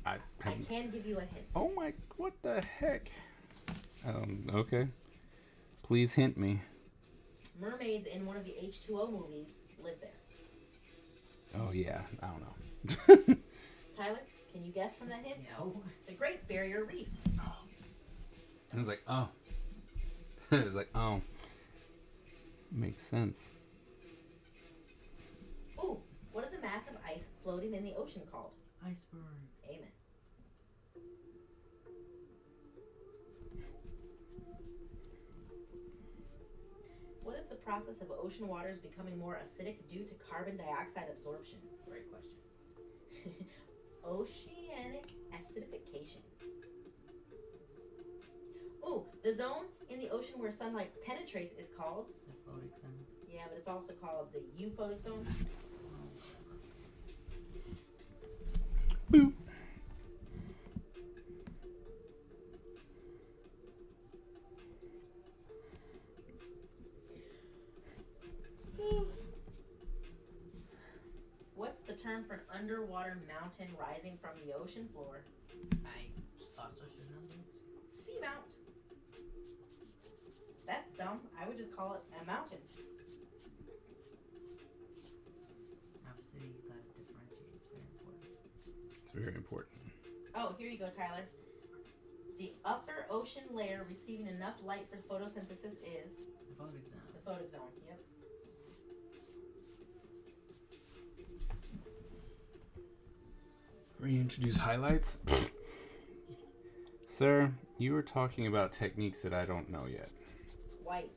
I I can give you a hint. Oh my, what the heck? Okay. Please hint me. Mermaids in one of the H2O movies live there. Oh yeah, I don't know. Tyler, can you guess from that hint? No. The Great Barrier Reef. I was like, oh. It was like, oh. Makes sense. Ooh, what is a mass of ice floating in the ocean called? Iceberg. Amen. What is the process of ocean waters becoming more acidic due to carbon dioxide absorption? Great question. Oceanic acidification. Ooh, the zone in the ocean where sunlight penetrates is called, The photic zone. yeah, but it's also called the euphotic zone. Boop. What's the term for an underwater mountain rising from the ocean floor? I also should know this. Seamount. That's dumb. I would just call it a mountain. Obviously, you gotta differentiate. It's very important. It's very important. Oh, here you go, Tyler. The upper ocean layer receiving enough light for photosynthesis is The photic zone. the photic zone. Yep. Reintroduce highlights? Sir, you were talking about techniques that I don't know yet. White.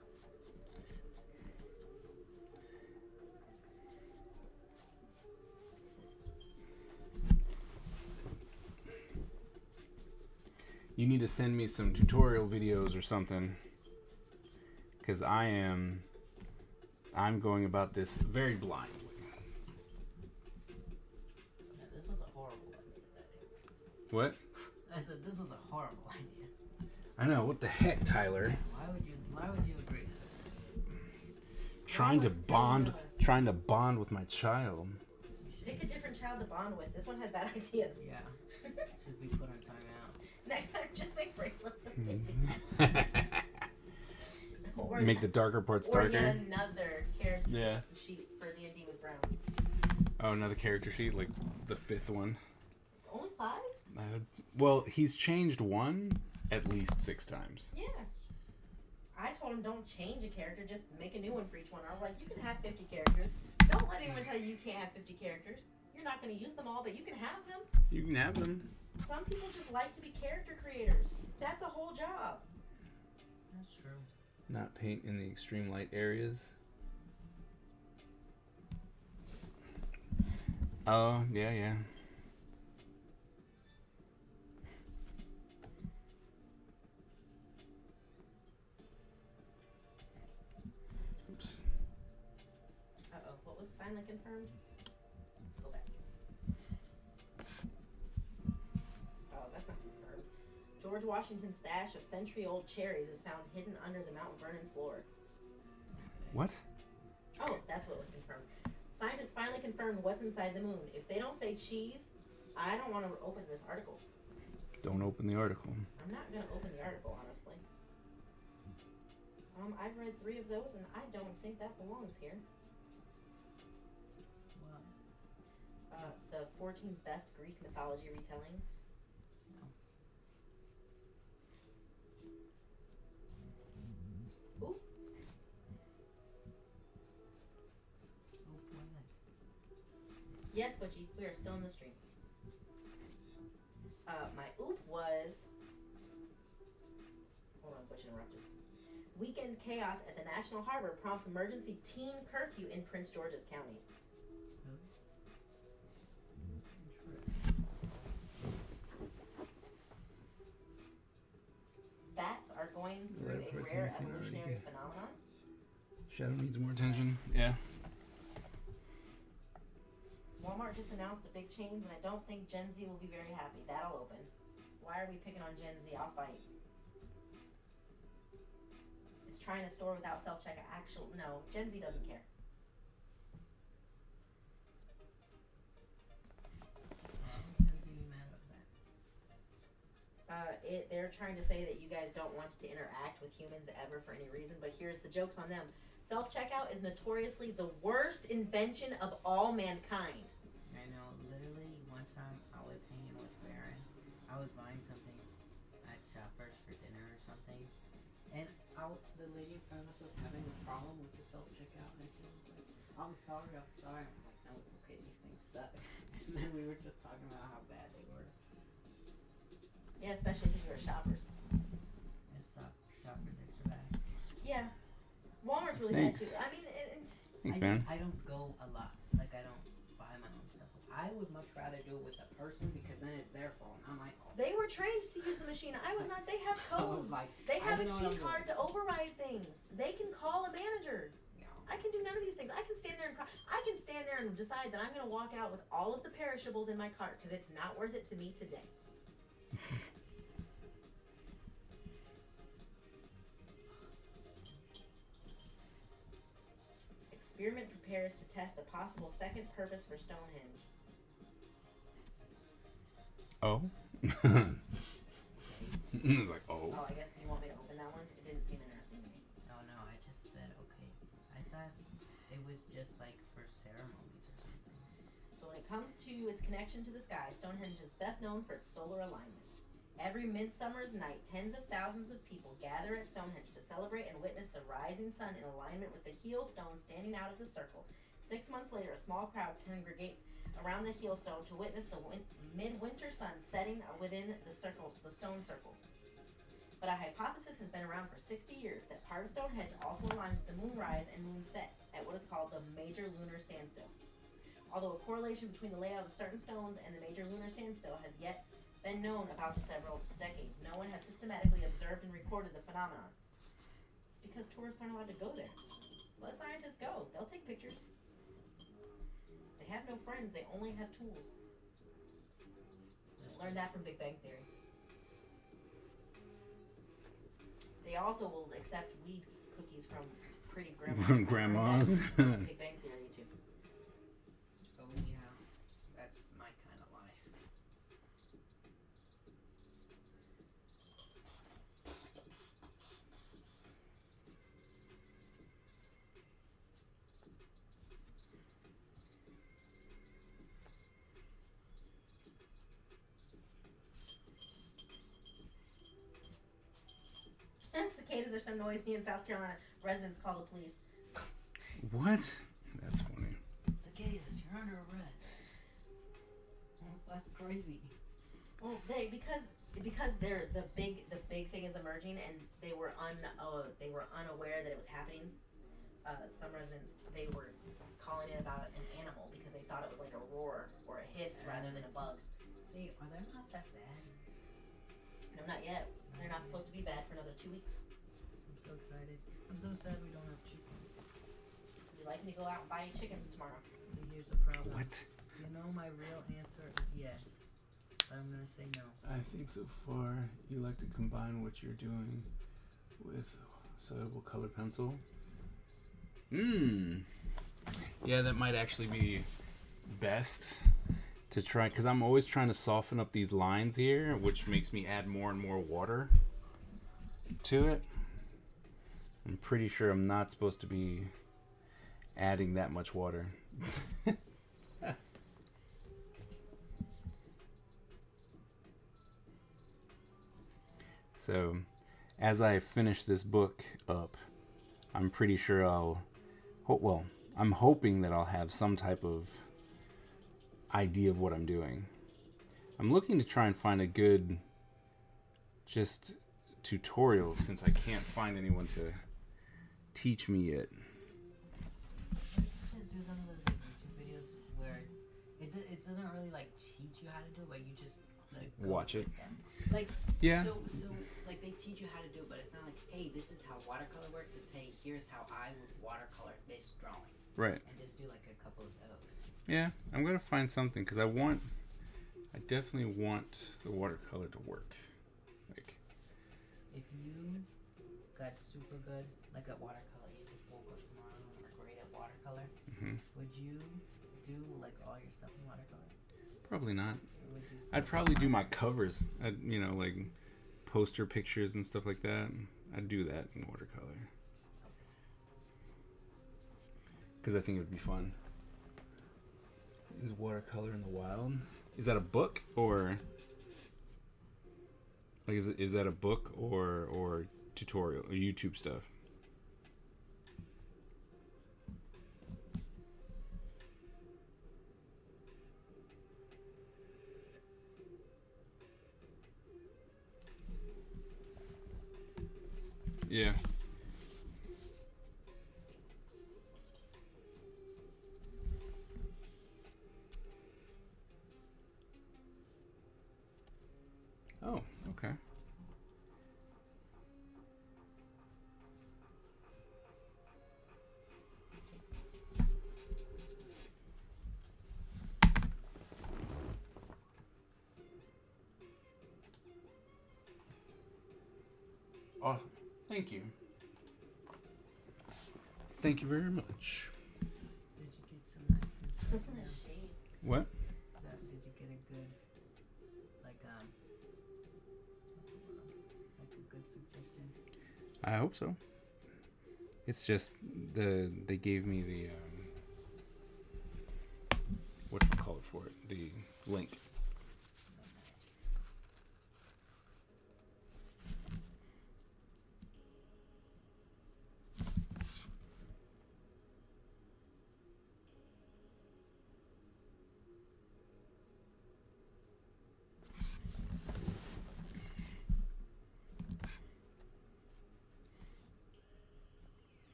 You need to send me some tutorial videos or something. Because I'm going about this very blindly. Yeah, this was a horrible idea, Daddy. What? I said this was a horrible idea. I know, what the heck, Tyler? Why would you agree to that? Trying to bond with my child. Pick a different child to bond with. This one had bad ideas. Yeah. Should be put on timeout. Next time, just make bracelets with babies. Or Make the darker parts or yet darker. another character Yeah. sheet for D&D with Brown. Oh, another character sheet, like the 5th one. Only 5? Well, he's changed one at least 6 times. Yeah. I told him don't change a character, just make a new one for each one. I was like, you can have 50 characters. Don't let anyone tell you can't have 50 characters. You're not going to use them all, but you can have them. You can have them. Some people just like to be character creators. That's a whole job. That's true. Not paint in the extreme light areas. Oh, yeah. Oops. Uh-oh, what was finally confirmed? Go back. Oh, that's not confirmed. George Washington's stash of century-old cherries is found hidden under the Mount Vernon floor. What? Oh, that's what was confirmed. Scientists finally confirmed what's inside the moon. If they don't say cheese, I don't want to open this article. Don't open the article. I'm not going to open the article, honestly. I've read 3 of those, and I don't think that belongs here. What? The 14 best Greek mythology retellings. No. Ooh. Oh, boy. Yes, Butchie, we are still in the stream. My oop was... Hold on, Butch interrupted. Weekend chaos at the National Harbor prompts emergency teen curfew in Prince George's County. Bats are going through That a person rare is gonna already evolutionary get- phenomenon. Shadow needs more attention. Yeah. Walmart just announced a big change, and I don't think Gen Z will be very happy. That'll open. Why are we picking on Gen Z? I'll fight. Is trying a store without self-checkout actual? No, Gen Z doesn't care. They're trying to say that you guys don't want to interact with humans ever for any reason, but here's the joke's on them. Self-checkout is notoriously the worst invention of all mankind. I know, literally one time I was hanging with Baron. I was buying something at Shoppers for dinner or something. And the lady in front of us was having a problem with the self-checkout, and she was like, I'm sorry. I'm like, no, it's okay, these things suck. And then we were just talking about how bad they were. Yeah, especially if you're shoppers. It's Shoppers extra bad. Yeah. Walmart's really Thanks. bad too. I mean, Thanks, man. I don't go a lot. Like, I don't buy my own stuff. I would much rather do it with a person because then it's their fault. I'm like, oh. they were trained to use the machine. I was not. They have I was codes. like, They have a I know what key I'm card to override things. They can call a manager. Yeah. I can do none of these things. I can stand there and decide that I'm going to walk out with all of the perishables in my cart because it's not worth it to me today. Experiment prepares to test a possible second purpose for Stonehenge. Oh. It's like, oh. Oh, I guess you want me to open that one? It didn't seem interesting to me. Oh no, I just said okay. I thought it was just like for ceremonies or something. So when it comes to its connection to the sky, Stonehenge is best known for its solar alignments. Every midsummer's night, tens of thousands of people gather at Stonehenge to celebrate and witness the rising sun in alignment with the heel stone standing out of the circle. 6 months later, a small crowd congregates around the heel stone to witness the midwinter sun setting within the stone circle. But a hypothesis has been around for 60 years that part of Stonehenge also aligns with the moonrise and moonset at what is called the major lunar standstill. Although a correlation between the layout of certain stones and the major lunar standstill has yet been known about for several decades, no one has systematically observed and recorded the phenomenon. Because tourists aren't allowed to go there. Let scientists go. They'll take pictures. They have no friends. They only have tools. Learned that from Big Bang Theory. They also will accept weed cookies from pretty grandmas. From grandmas. Big Bang Theory too. Oh yeah, that's my kind of life. Cicadas are so noisy in South Carolina. Residents call the police. What? That's funny. Cicadas, you're under arrest. That's crazy. Well, because they're the big thing is emerging, and they were unaware that it was happening. Some residents, they were calling it about an animal because they thought it was like a roar or a hiss rather than a bug. See, are they not that bad? No, not yet. They're not supposed to be bad for another 2 weeks. I'm so excited. I'm so sad we don't have chickens. Would you like me to go out and buy you chickens tomorrow? See, here's the problem. What? You know my real answer is yes. but I'm gonna say no. I think so far you like to combine what you're doing with soluble color pencil. Yeah, that might actually be best to try, because I'm always trying to soften up these lines here, which makes me add more and more water to it. I'm pretty sure I'm not supposed to be adding that much water. So, as I finish this book up, I'm pretty sure I'm hoping that I'll have some type of idea of what I'm doing. I'm looking to try and find a good just tutorial, since I can't find anyone to teach me it. Just do some of those like, YouTube videos where it doesn't really like teach you how to do it, but you just like go Watch it. with them. Like Yeah. So like they teach you how to do it, but it's not like, hey, this is how watercolor works. It's, hey, here's how I would watercolor this drawing. Right. And just do like a couple of those. Yeah, I'm gonna find something, because I definitely want the watercolor to work. Like, If you got super good, like at watercolor, you just woke up tomorrow and were great at watercolor, would you do like all your stuff in watercolor? probably not. Or would you I'd probably do my covers. Like poster pictures and stuff like that. I'd do that in watercolor, because I think it would be fun. Is watercolor in the wild? Is that a book, or like is that a book or tutorial or YouTube stuff? Yeah. Oh, okay. Oh, thank you. Thank you very much. Did you get some nice and Shade. What? So did you get a good, like what's the word? Like a good suggestion? I hope so. It's just they gave me the whatchamacallit for it, the link.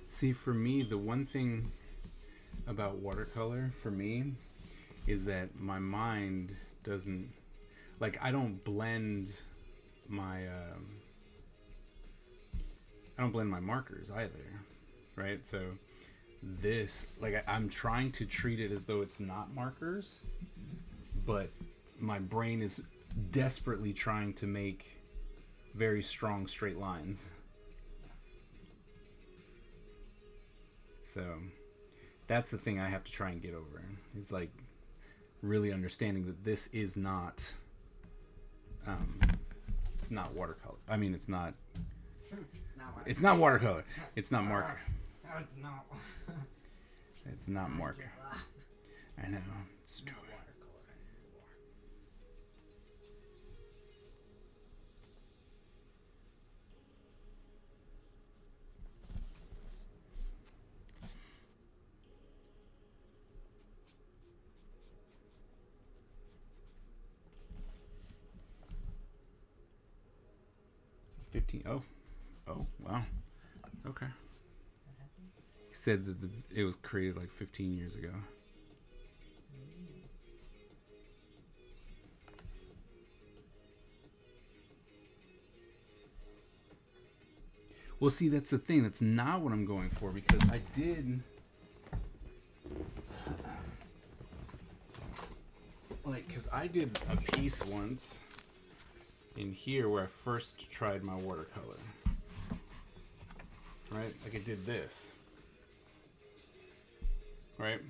See, for me, the one thing about watercolor for me is that my mind doesn't, like, I don't blend my markers either, right? So this, like, I'm trying to treat it as though it's not markers, but my brain is desperately trying to make very strong straight lines. So that's the thing I have to try and get over. Is like really understanding that this is not it's not watercolor. I mean, it's not It's not It's not watercolor. watercolor. It's not marker. No, it's not. It's not marker. I know. It's true. Watercolor anymore. Oh, wow. Okay. He said that it was created like 15 years ago. Well, see, that's the thing. That's not what I'm going for because I did. Like, because I did a piece once in here where I first tried my watercolor. Right? Like, I did this. Right?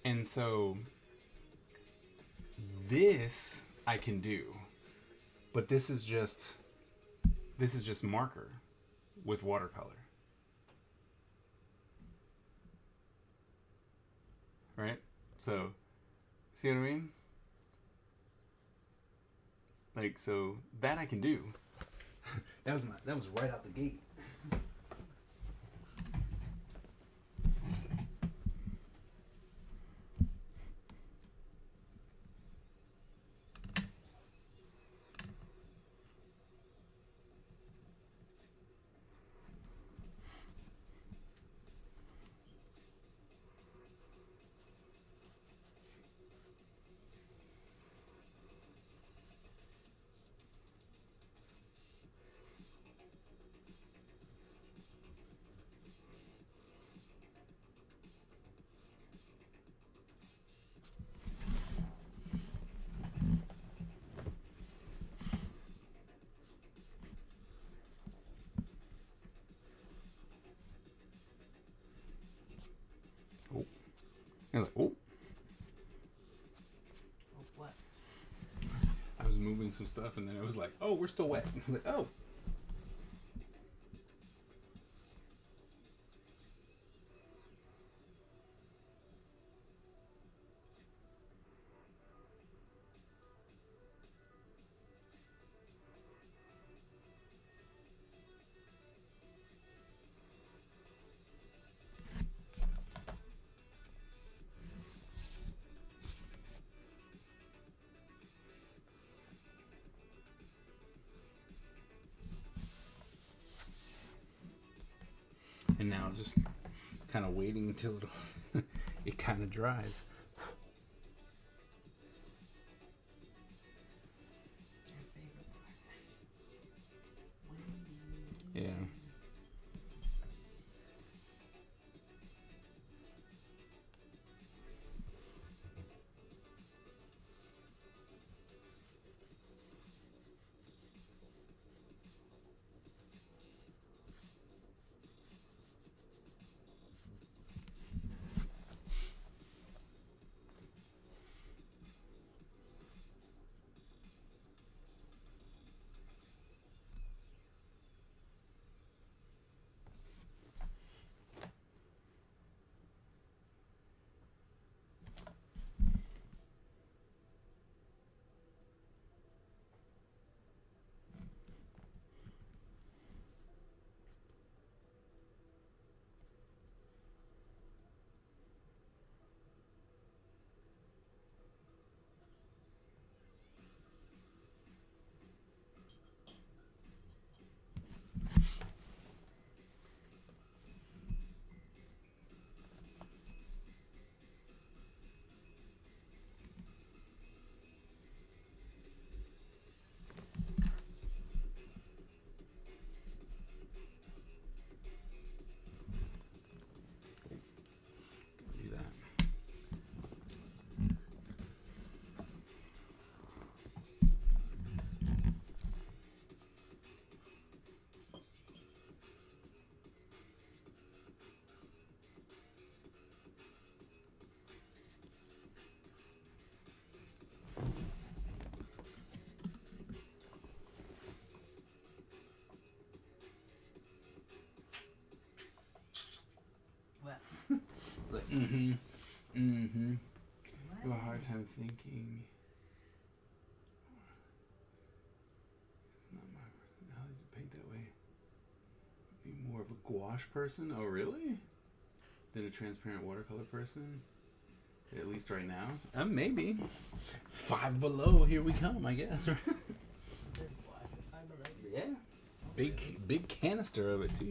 And so, this I can do. But this is just marker with watercolor. Right? So, see what I mean? Like, so that I can do. that was right out the gate. I was like, oh. Oh, what? I was moving some stuff and then it was like, oh, we're still wet. I was like, oh. And now just kind of waiting until it kind of dries. Your favorite part. Yeah. Do that. What? Like, mm-hmm. Mm-hmm. I have a What? hard time thinking. It's not my. How did you paint that way? Be more of a gouache person? Oh, really? Than a transparent watercolor person? At least right now? Maybe. Five Below, here we come, I guess. Good watch with Five Below. Yeah. Big canister of it, too.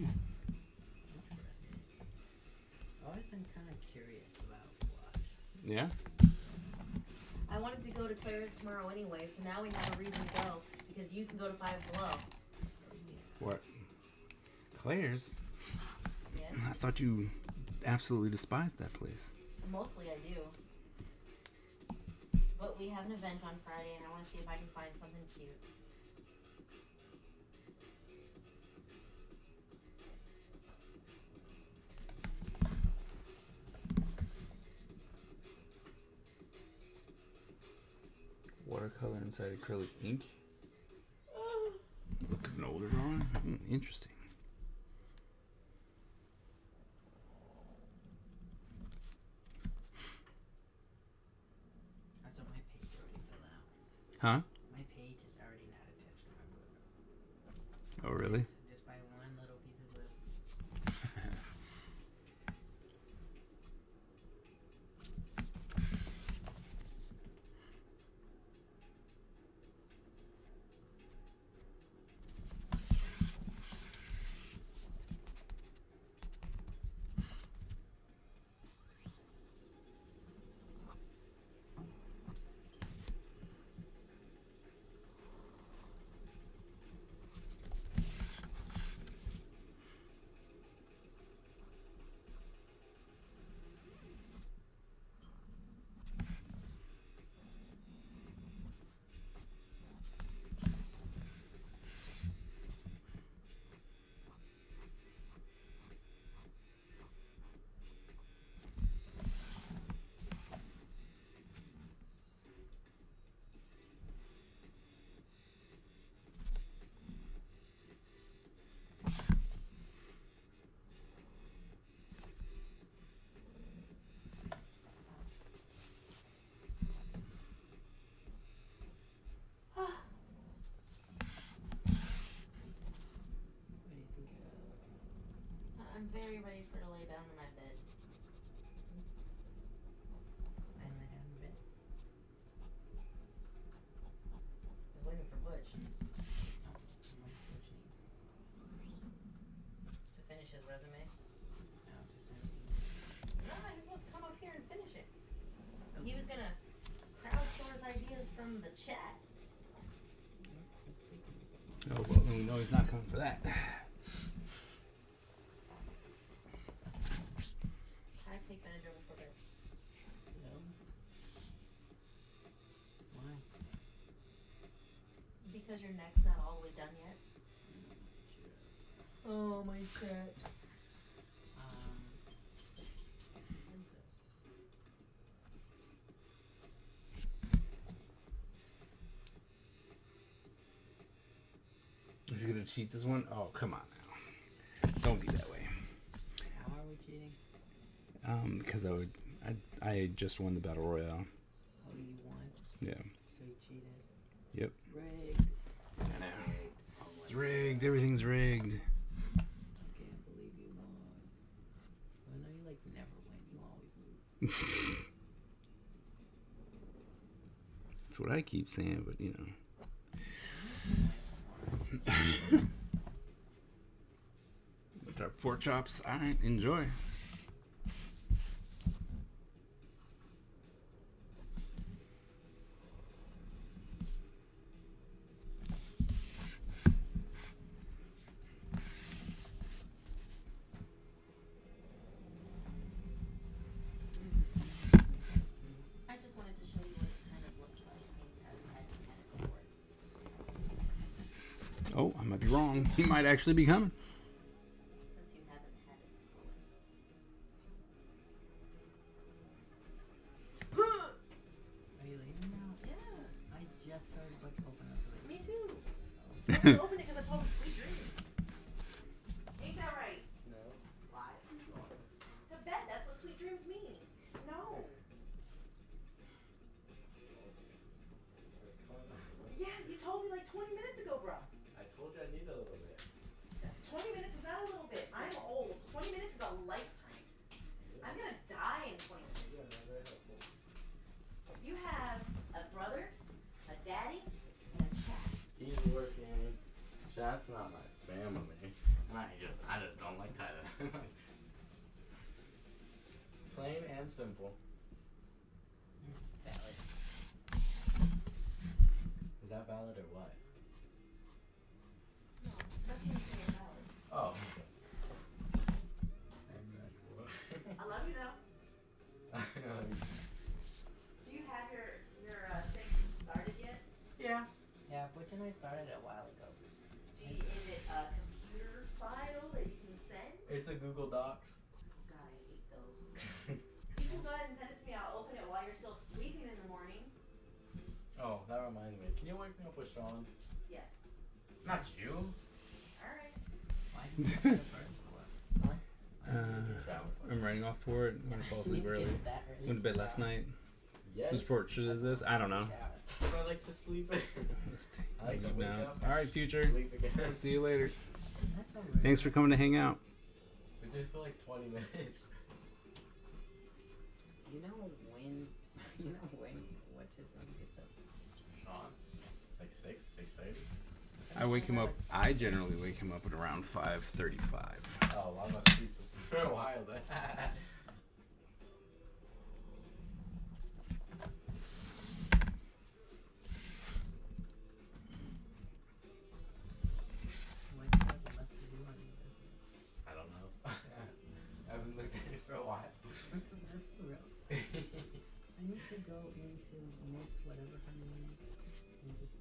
Interesting. I've always been kind of curious about wash. Yeah? I wanted to go to Claire's tomorrow anyway, so now we have a reason to go because you can go to Five Below. Oh, yeah. What? Claire's? Yes. I thought you absolutely despised that place. Mostly I do. But we have an event on Friday and I want to see if I can find something cute. Watercolor inside acrylic ink. Look at an older drawing. Interesting. That's what my page already filled out. Huh? My page is already not attached to my book. Oh, really? Just by one little piece of glue. What do you think? I'm very ready for to lay down in my bed. And lay down in bed. I was waiting for Butch Oh, what do you need? to finish his resume. No, just send me. No, he's supposed to come up here and finish it. He was gonna crowdsource ideas from the chat. Let's take him something. Oh, well, then we know he's not coming for that. I take Benadryl before bed. No. Why? Because your neck's not all the way done yet. Sure. Oh, my chat. She said so. He's gonna cheat this one? Oh, come on now. Don't be that way. How are we cheating? Because I just won the battle royale. Oh, you won? Yeah. So you cheated? Yep. Rigged. I know. Rigged. Oh, It's rigged. Everything's rigged. I can't believe you won. Well, no, you like never win. You always lose. That's what I keep saying, but you know. Start pork chops. All right, enjoy. I just wanted to show you what it kind of looks like since I hadn't had it before. Oh, I might be wrong. He might actually be coming. Since you haven't had it before. Are you leaving now? Yeah, I just started like open up the me too. I opened it because I told him sweet dreams. Ain't that right? No. Lies. To bed, that's what sweet dreams means. No. Yeah, you told me like 20 minutes ago, bro. I told you I need a little bit. 20 minutes is not a little bit. I'm old. 20 minutes is a lifetime. I'm gonna die in 20 minutes. Yeah, no, very helpful. You have a brother, a daddy, and a chat. He's working. Chat's not my family. And I just don't like Tyler. Plain and simple. Valid. Is that valid or what? No, nothing's saying valid. Oh, okay. Here's a Google Docs. God, I hate those. You can go ahead and send it to me. I'll open it while you're still sleeping in the morning. Oh, that reminds me. Can you wake me up with Sean? Yes. Not you. All right. Why did you get the first one? Why did you get Shower. I'm writing off for it. I'm gonna fall asleep You early. get that early? Went to bed last night. Yes. Whose portrait is this? I don't know. I like to sleep. Let's take I like to it wake now. up. All right, future. Sleep again. See you later. That's a rude. Thanks for coming to hang out. We just for like 20 minutes. You know when, what's his name gets up? Sean? Like 6:30? I wake him up. I generally wake him up at around 5:35. Oh, well, I must sleep for a while then. What's that left to do on your business? I don't know. I haven't looked at it for a while. That's real. I need to go into Miss whatever her name is and just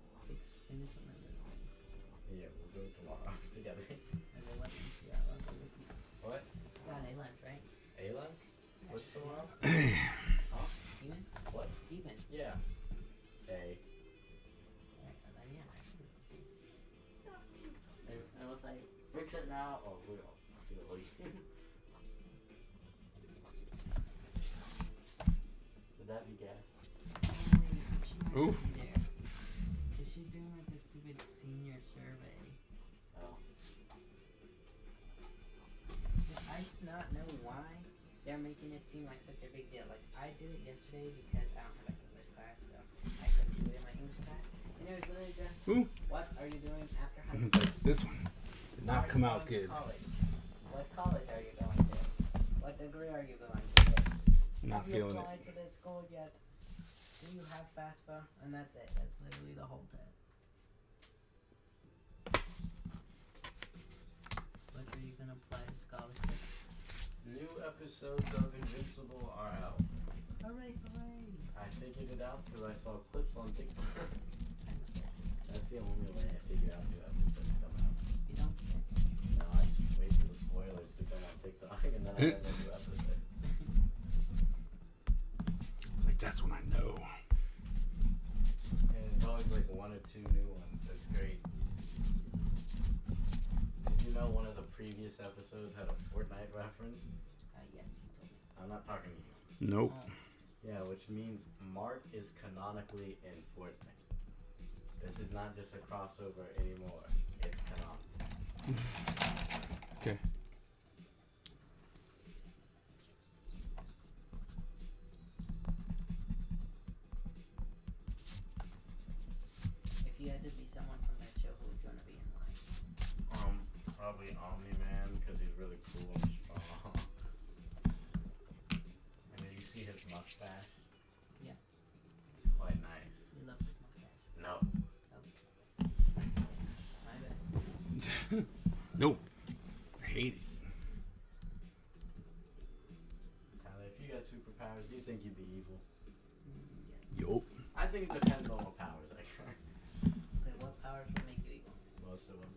finish on my resume. Yeah, we'll go tomorrow together. And then what? Yeah, I'll go with you. What? Got a lunch, right? Ayla? What's tomorrow? Oh, even? What? Even. Yeah. A. Yeah, then yeah, I can go with you. And I was like, fix it now or we'll leave. Would that be gas? Oh, wait, she might Ooh. be there. 'Cause she's doing like this stupid senior survey. Oh. I do not know why they're making it seem like such a big deal. Like, I did it yesterday because I don't have an English class, so I couldn't do it in my English class. And it was literally just, Ooh. what are you doing after high It's school? like this one did Are not you come out going to good. College? What college are you going to? What degree are you going to get? Not Have you feeling applied it. to this school yet? Do you have FAFSA? And that's it. That's literally the whole test. What are you gonna apply to scholarship? New episodes of Invincible are out. Hooray, hooray! I figured it out because I saw clips on TikTok. I know that. That's the only way I figure out new episodes come out. You don't care. No, I just wait for the spoilers to come on TikTok and then I have a new episode. It's like that's when I know. And it's always like 1 or 2 new ones. That's great. Did you know one of the previous episodes had a Fortnite reference? Yes, you told me. I'm not talking to you. Nope. Oh, Yeah, which means Mark is canonically in Fortnite. This is not just a crossover anymore. It's canonical. Okay. if you had to be someone from that show, who would you want to be in life? Probably Omni-Man because he's really cool and strong. And then you see his mustache. Yeah. It's quite nice. You love his mustache. No. My bad. Nope. I hate it. Tyler, if you got superpowers, do you think you'd be evil? Yes. Yup. I think it depends on what powers I got. Okay, what powers would make you evil? Most of them.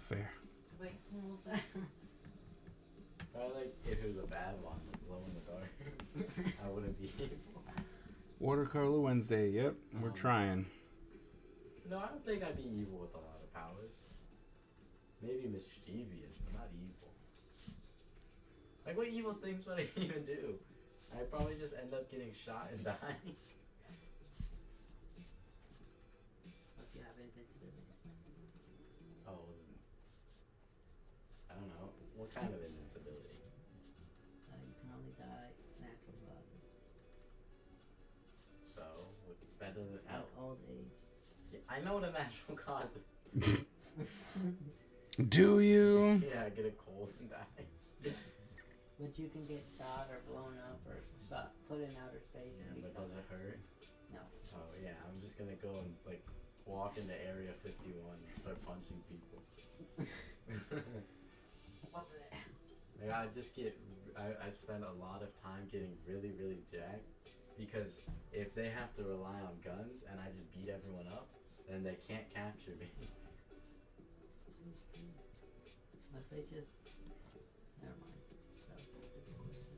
Fair. It's like, well, Probably like if it was a bad one, like glow in the dark, I wouldn't be evil. Watercolor Wednesday. Yep, we're trying. No, I don't think I'd be evil with a lot of powers. Maybe mischievous, but not evil. Like, what evil things would I even do? I'd probably just end up getting shot and dying. if you have invincibility. Oh, I don't know. What kind of invincibility? You can only die natural causes. So, that doesn't Like help. old age. Yeah, I know what a natural cause is. Do you? Yeah, get a cold and die. But you can get shot or blown up or put in outer space Yeah, and but become does it hurt? No. Oh yeah, I'm just gonna go and like walk into Area 51 and start punching people. What the Like I just get, I spend a lot of time getting really, really jacked because if they have to rely on guns and I just beat everyone up, then they can't capture me. What if they just? Never mind. That was a stupid question.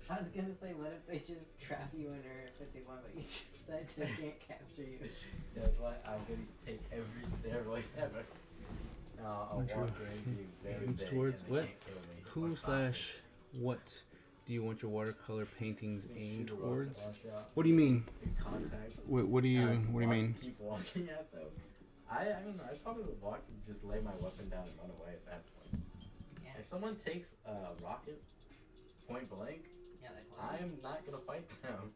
I was gonna say, what if they just trap you in Area 51, but you just said they can't capture you? That's why I'm gonna take every steroid ever. I'll Not true. walk in being very Aims big towards and they what? can't kill me or Who stop me. / what do you want your watercolor paintings aimed Shoot a towards? rocket launcher out What do you mean? in contact. What do you And What do you mean? Keep walking at them. I don't know. I probably would walk and just lay my weapon down and run away at that point. Yeah. If someone takes a rocket point blank, Yeah, like I am not gonna fight them.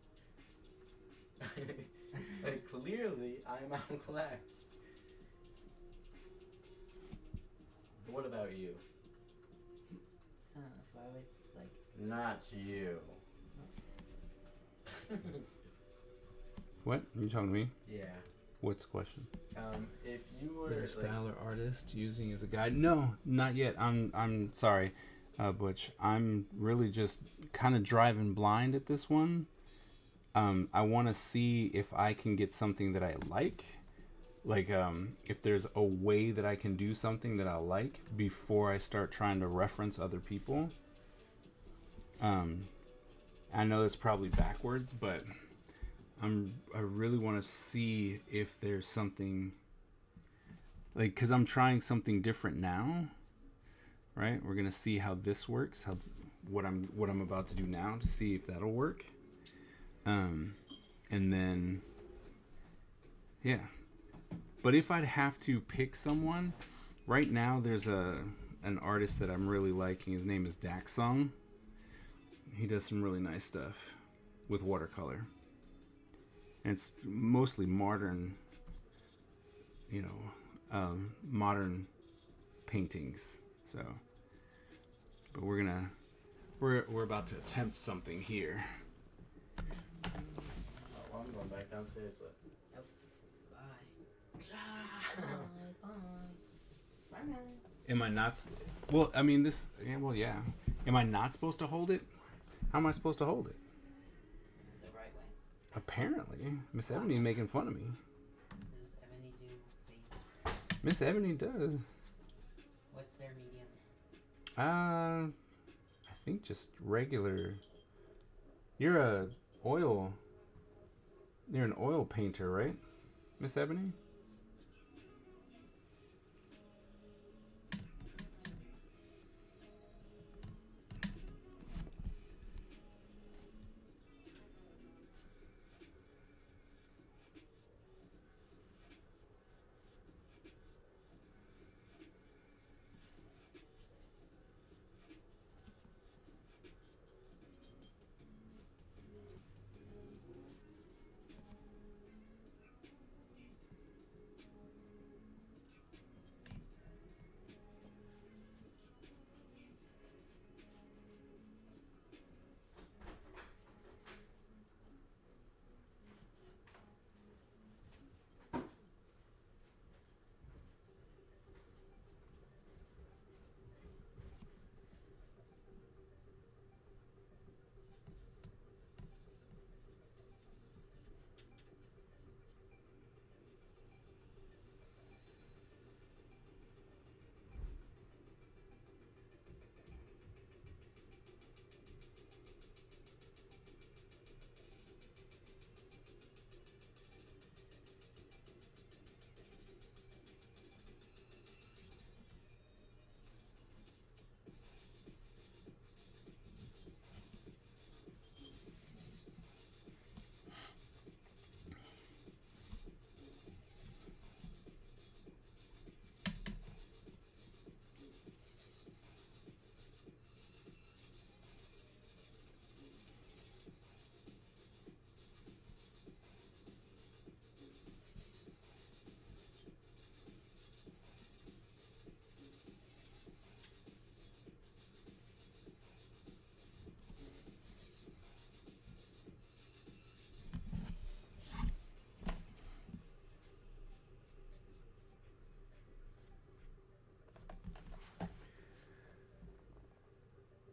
Like, clearly, I'm outclassed. What about you? if I was like, Not you. What? Are you talking to me? Yeah. What's the question? If you were Your like, style or artist using as a guide? No, not yet. I'm sorry, Butch. I'm really just kind of driving blind at this one. I want to see if I can get something that I like. Like, if there's a way that I can do something that I like before I start trying to reference other people. I know it's probably backwards, but I really want to see if there's something, like, because I'm trying something different now, right? We're gonna see how this works, what I'm about to do now, to see if that'll work. And then, yeah. But if I'd have to pick someone, right now there's an artist that I'm really liking. His name is Daxong. He does some really nice stuff with watercolor. And it's mostly modern, modern paintings. So, but we're about to attempt something here. oh, well, I'm going back downstairs. So. bye. Bye. Bye. Bye. Am I not? Well, I mean this. Yeah, well, yeah. Am I not supposed to hold it? How am I supposed to hold it? The right way. Apparently, Miss Ebony making fun of me. Does Ebony do things? Miss Ebony does. What's their medium? I think just regular. You're an oil painter, right, Miss Ebony?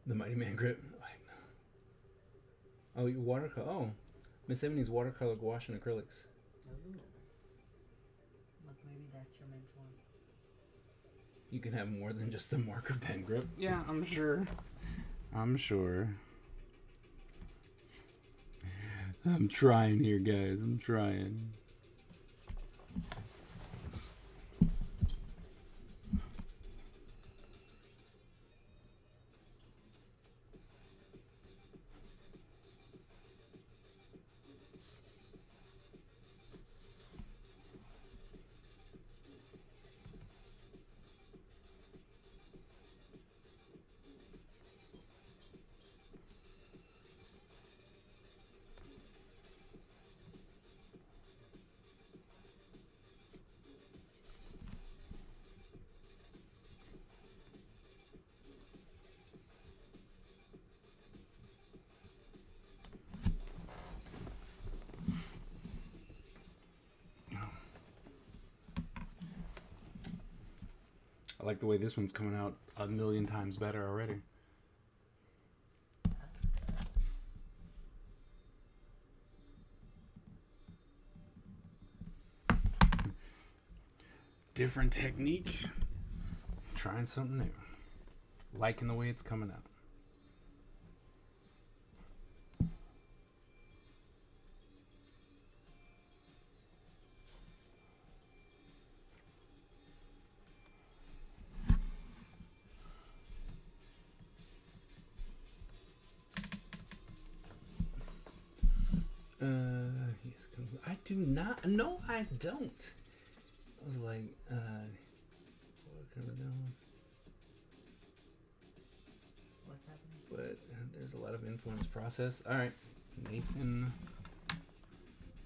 The Mighty Man grip. Oh, you watercolor. Oh, Miss Ebony's watercolor, gouache, and acrylics. Ooh. Look, maybe that's your mentor. You can have more than just the marker pen grip. Yeah, I'm sure. I'm sure. I'm trying here, guys. I'm trying. I like the way this one's coming out a million times better already. Different technique. Trying something new. Liking the way it's coming out. Yes, I do not. No, I don't. I was like, what can we do? What's happening? But there's a lot of influence process. All right, Nathan.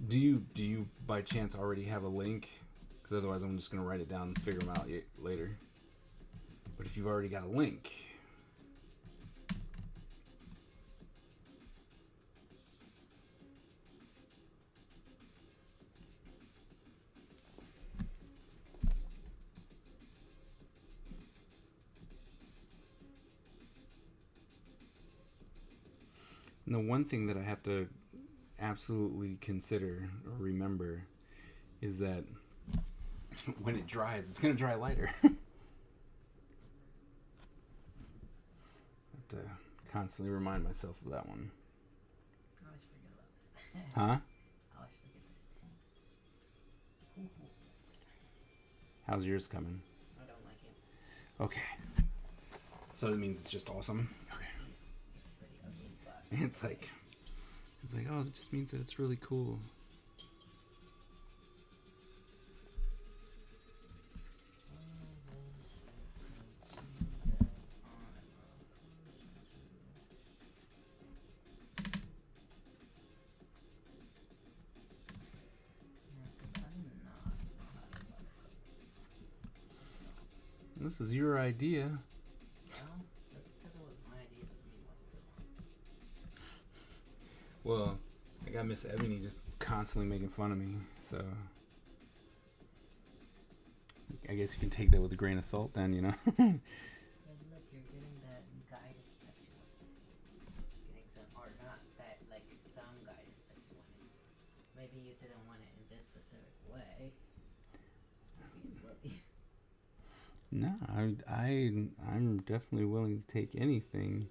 Do you by chance already have a link? Because otherwise, I'm just gonna write it down and figure them out later. But if you've already got a link. And the one thing that I have to absolutely consider or remember is that when it dries, it's going to dry lighter. I have to constantly remind myself of that one. I always forget about that. Huh? I always forget that. How's yours coming? I don't like it. Okay. So that means it's just awesome. Okay. It's pretty ugly, but It's like, oh, it just means that it's really cool. This is your idea. Well, just because it was my idea doesn't mean it wasn't a good one. Well, I got Miss Ebony just constantly making fun of me, so I guess you can take that with a grain of salt then, you know? But look, you're getting that guidance that you wanted. Getting some, or not that, like some guidance that you wanted. Maybe you didn't want it in this specific way. Maybe. No, I'm definitely willing to take anything.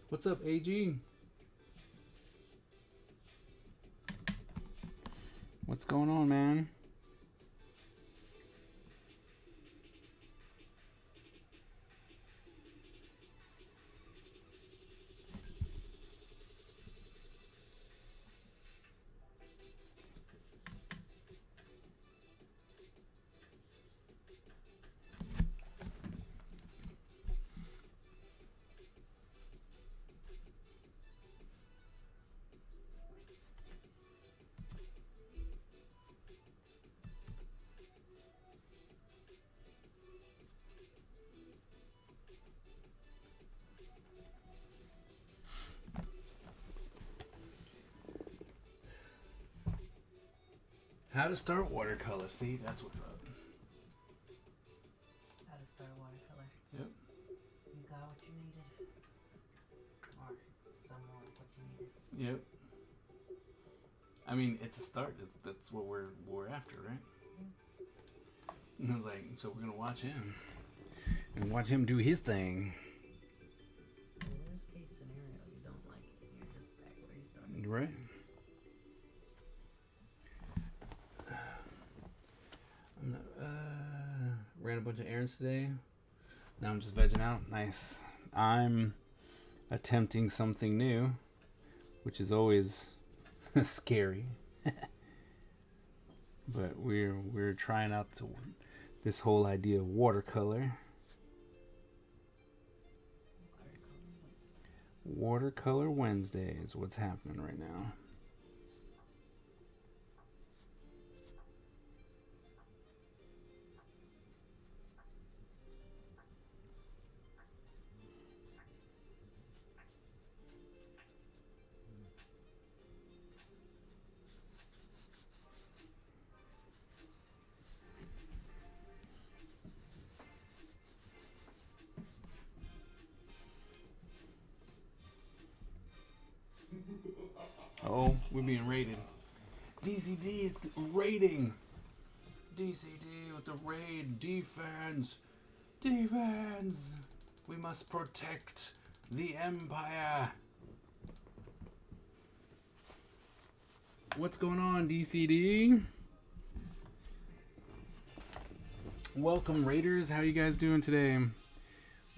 What's up, AG? What's going on, man? How to start watercolor. See, that's what's up. How to start watercolor. Yep. You got what you needed. Or some more of what you needed. Yep. I mean, it's a start. That's what we're after, right? And I was like, so we're gonna watch him and watch him do his thing, Worst case scenario, you don't like it. You're just back where you started. right? Ran a bunch of errands today. Now I'm just vegging out. Nice. I'm attempting something new, which is always scary. But we're trying out this whole idea of watercolor. Watercolor Wednesday is what's happening right now. Oh, we're being raided. DCD is raiding. DCD with the raid. Defense. Defense. We must protect the Empire. What's going on, DCD? Welcome, Raiders. How you guys doing today?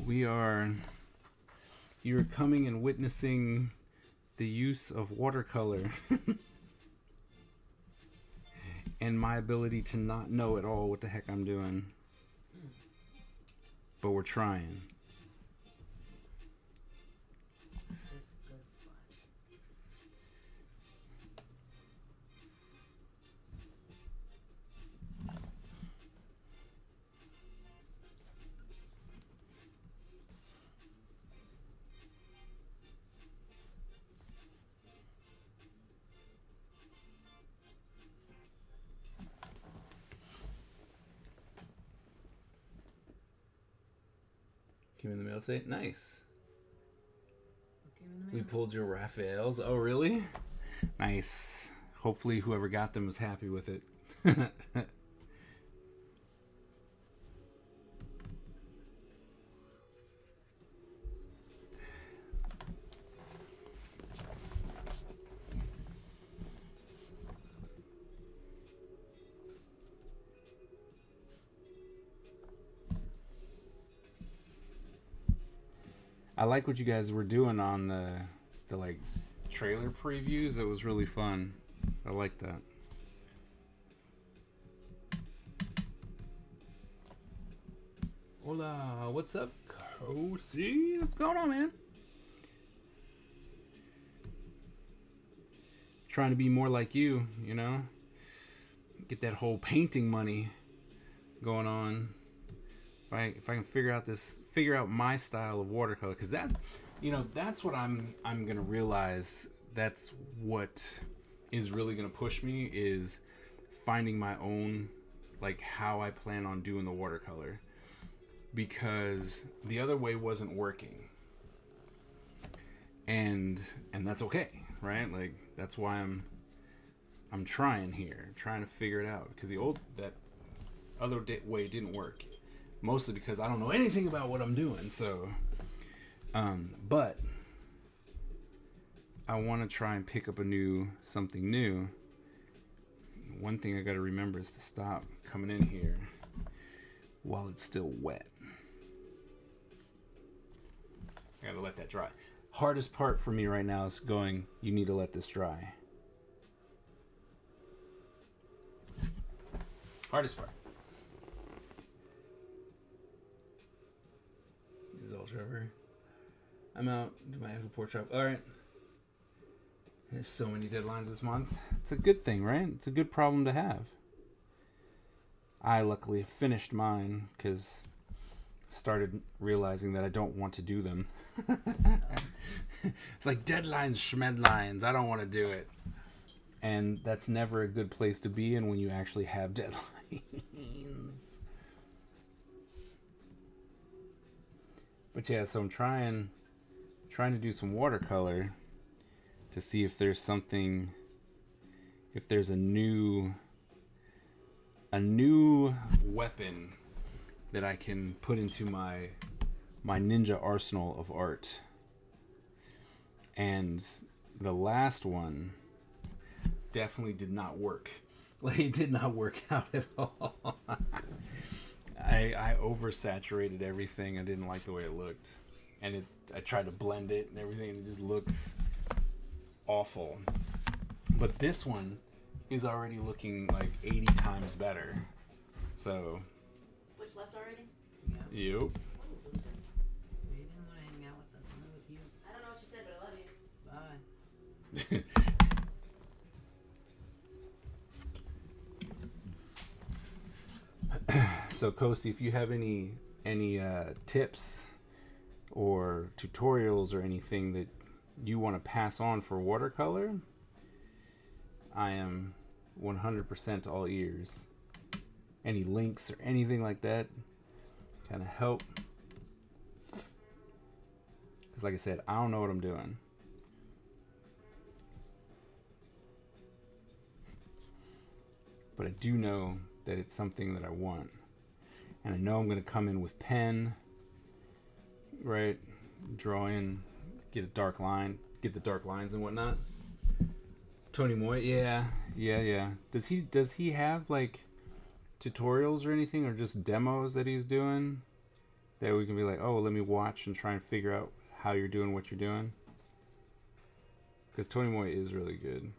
You're coming and witnessing the use of watercolor and my ability to not know at all what the heck I'm doing. But we're trying. It's just good fun. Came in the mail today. Nice. What came in the We mail? pulled your Raphaels. Oh, really? Nice. Hopefully whoever got them was happy with it. I like what you guys were doing on the like trailer previews. It was really fun. I like that. Hola, what's up, Cozy? What's going on, man? Trying to be more like you, you know? Get that whole painting money going on. If I can figure out my style of watercolor, because that's what I'm gonna realize. That's what is really gonna push me, is finding my own, like, how I plan on doing the watercolor, because the other way wasn't working, and that's okay, right? Like, that's why I'm trying to figure it out, because that other way didn't work. Mostly because I don't know anything about what I'm doing, so but I want to try and pick up something new. One thing I got to remember is to stop coming in here while it's still wet. I got to let that dry. Hardest part for me right now is going, you need to let this dry. Hardest part. Trevor, I'm out. Do my actual pork chop. All right. There's so many deadlines this month. It's a good thing, right? It's a good problem to have. I luckily finished mine because started realizing that I don't want to do them. It's like deadlines, schmedlines. I don't want to do it. And that's never a good place to be in when you actually have deadlines. But yeah, so I'm trying to do some watercolor to see if there's something, if there's a new weapon that I can put into my ninja arsenal of art. And the last one definitely did not work. Like, it did not work out at all. I oversaturated everything. I didn't like the way it looked. And I tried to blend it and everything, and it just looks awful. But this one is already looking like 80 times better. So, Which left already? Yeah. yep. You didn't want to hang out with us. I'm with you. I don't know what you said, but I love you. Bye. So, Kosi, if you have any tips or tutorials or anything that you want to pass on for watercolor, I am 100% all ears. Any links or anything like that kind of help. Because like I said, I don't know what I'm doing. But I do know that it's something that I want. And I know I'm going to come in with pen, right? Draw in, get a dark line, get the dark lines and whatnot. Tony Moy, yeah. Does he have like tutorials or anything, or just demos that he's doing that we can be like, oh, let me watch and try and figure out how you're doing what you're doing? Because Tony Moy is really good.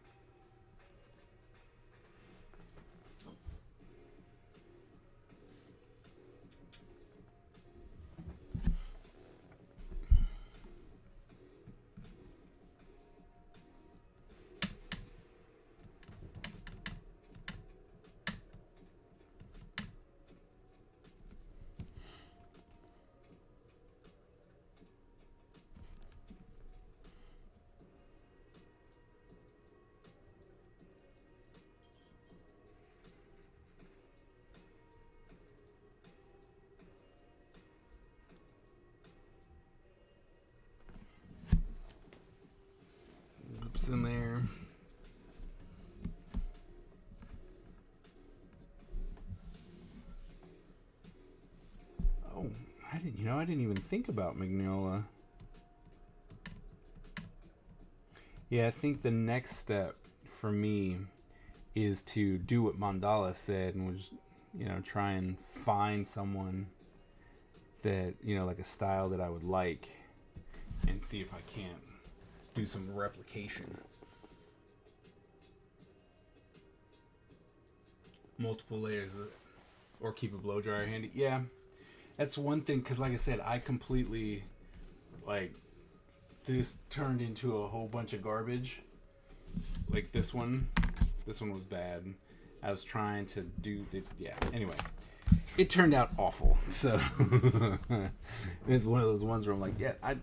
Oops, in there. Oh, I didn't even think about Magnolia. Yeah, I think the next step for me is to do what Mandala said, and was, try and find someone that, like a style that I would like, and see if I can't do some replication. Multiple layers or keep a blow dryer handy. Yeah, that's one thing, because like I said, I completely, this turned into a whole bunch of garbage. Like this one was bad. I was trying to do anyway, it turned out awful. So it's one of those ones where I'm like,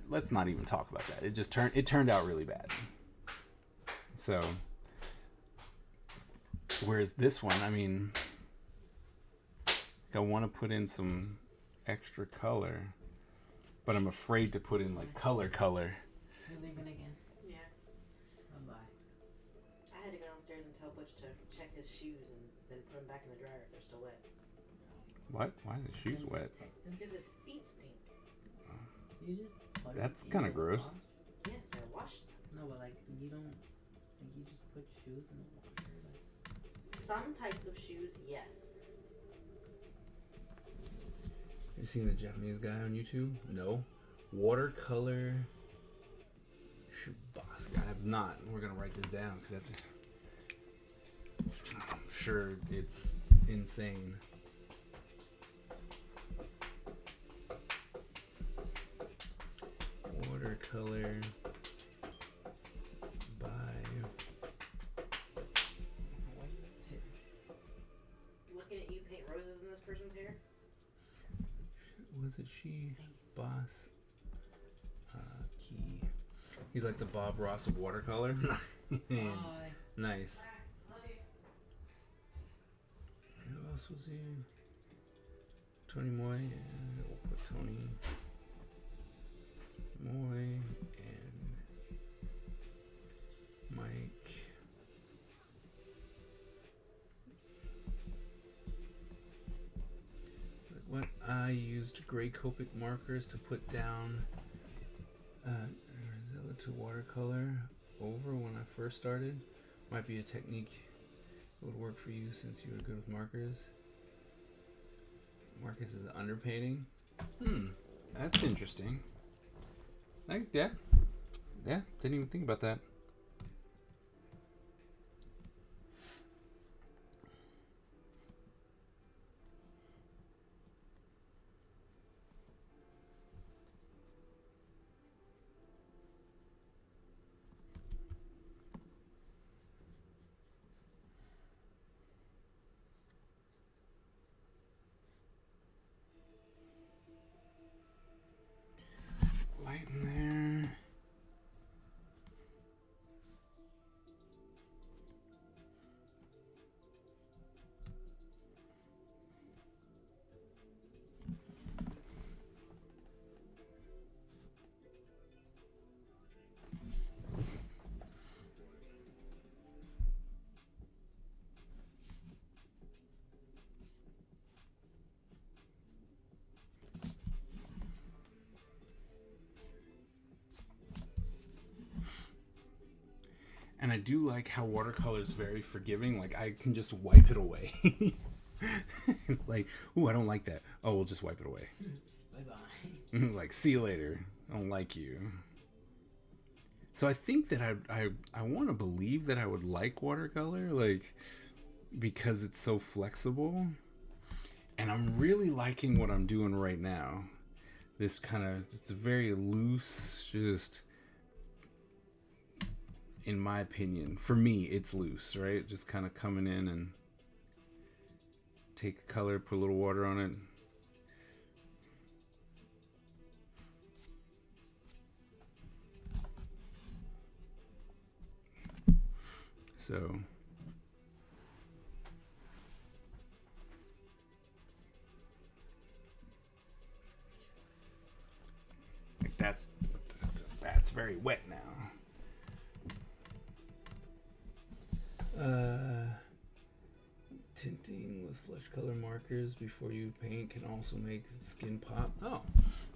let's not even talk about that. It turned out really bad. So whereas this one, I want to put in some extra color, but I'm afraid to put in color. You're leaving again? Yeah. Bye-bye. I had to go downstairs and tell Butch to check his shoes and then put them back in the dryer if they're still wet. What? Why is his shoes Can you wet? just text him? Because his feet stink. You just plug That's it in kinda and gross. wash? Yes, I washed them. No, but you don't. You just put shoes in the washer. Some types of shoes, yes. You seen the Japanese guy on YouTube? No. Watercolor Shibasaki. I have not. We're gonna write this down because I'm sure it's insane. Watercolor by Looking at you paint roses in this person's hair. was it she? Boss Key. He's like the Bob Ross of watercolor. Bye. Nice. Who else was here? Tony Moy, and we'll put Tony Moy and Mike. What I used gray Copic markers to put down Rosella to watercolor over when I first started. Might be a technique that would work for you since you were good with markers. Marcus is underpainting. That's interesting. Yeah, didn't even think about that. Light in there. And I do like how watercolor is very forgiving. Like, I can just wipe it away. Like, ooh, I don't like that. Oh, we'll just wipe it away. Bye-bye. Like, see you later. I don't like you. So I think that I want to believe that I would like watercolor, like, because it's so flexible. And I'm really liking what I'm doing right now. This kind of, it's a very loose, just... In my opinion, for me, it's loose, right? Just kind of coming in and take a color, put a little water on it. So, like that's very wet now. Tinting with flesh color markers before you paint can also make skin pop. Oh,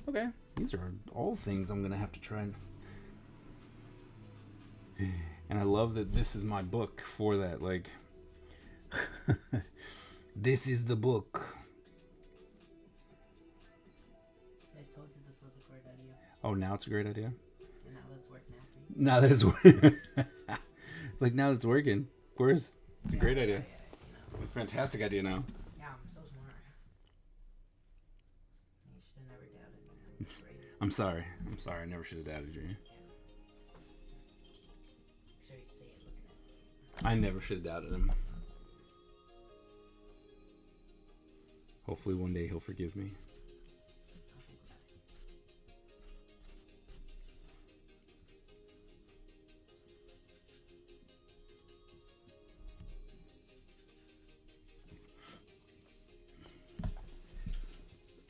okay. These are all things I'm gonna have to try. And I love that this is my book for that. Like, this is the book. I told you this was a great idea. Oh, now it's a great idea. And now that's working out for you. Now that it's working, like now that it's working, of course, it's a great idea. Yeah, A fantastic idea now. yeah, I'm so smart. You should have never doubted me. I'm crazy. I'm sorry. I never should have doubted you. Make sure you say it looking at me. I never should have doubted him. Hopefully one day he'll forgive me. I'll think about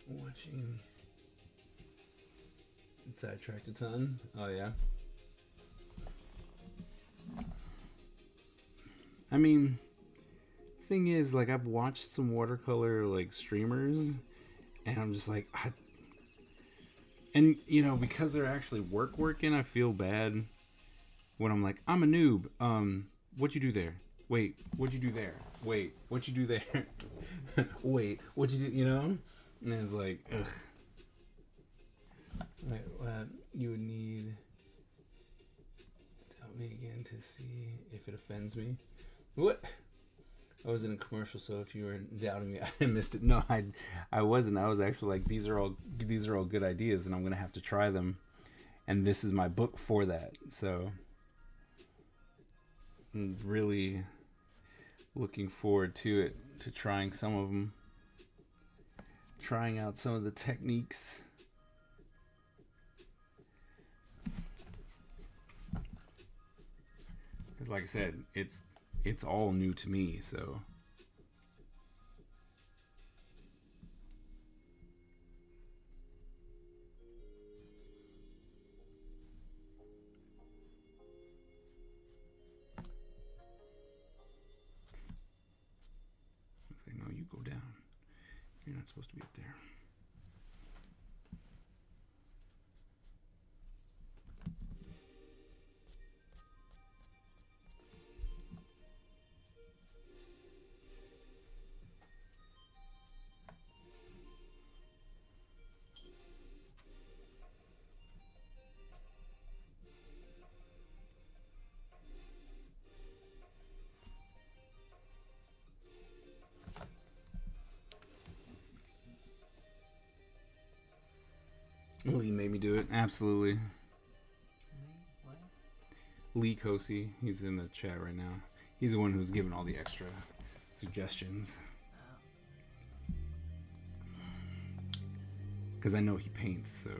it. Watching. Sidetracked a ton. Oh yeah. I mean, thing is, like, I've watched some watercolor like streamers, and I'm just like, and you know, because they're actually working, I feel bad when I'm like, I'm a noob. What'd you do there? Wait, what'd you do there? Wait, what'd you do there? Wait, what'd you do? You know? And it's like, ugh. Right, you would need to help me again to see if it offends me. What? I was in a commercial, so if you were doubting me, I missed it. No, I wasn't. I was actually like, these are all good ideas, and I'm gonna have to try them. And this is my book for that. So I'm really looking forward to it, to trying some of them, trying out some of the techniques. Because like I said, it's all new to me, so. It's like, no, you go down. You're not supposed to be up there. Lee made me do it. Absolutely. What? Lee Kosi. He's in the chat right now. He's the one who's giving all the extra suggestions. Because I know he paints, so.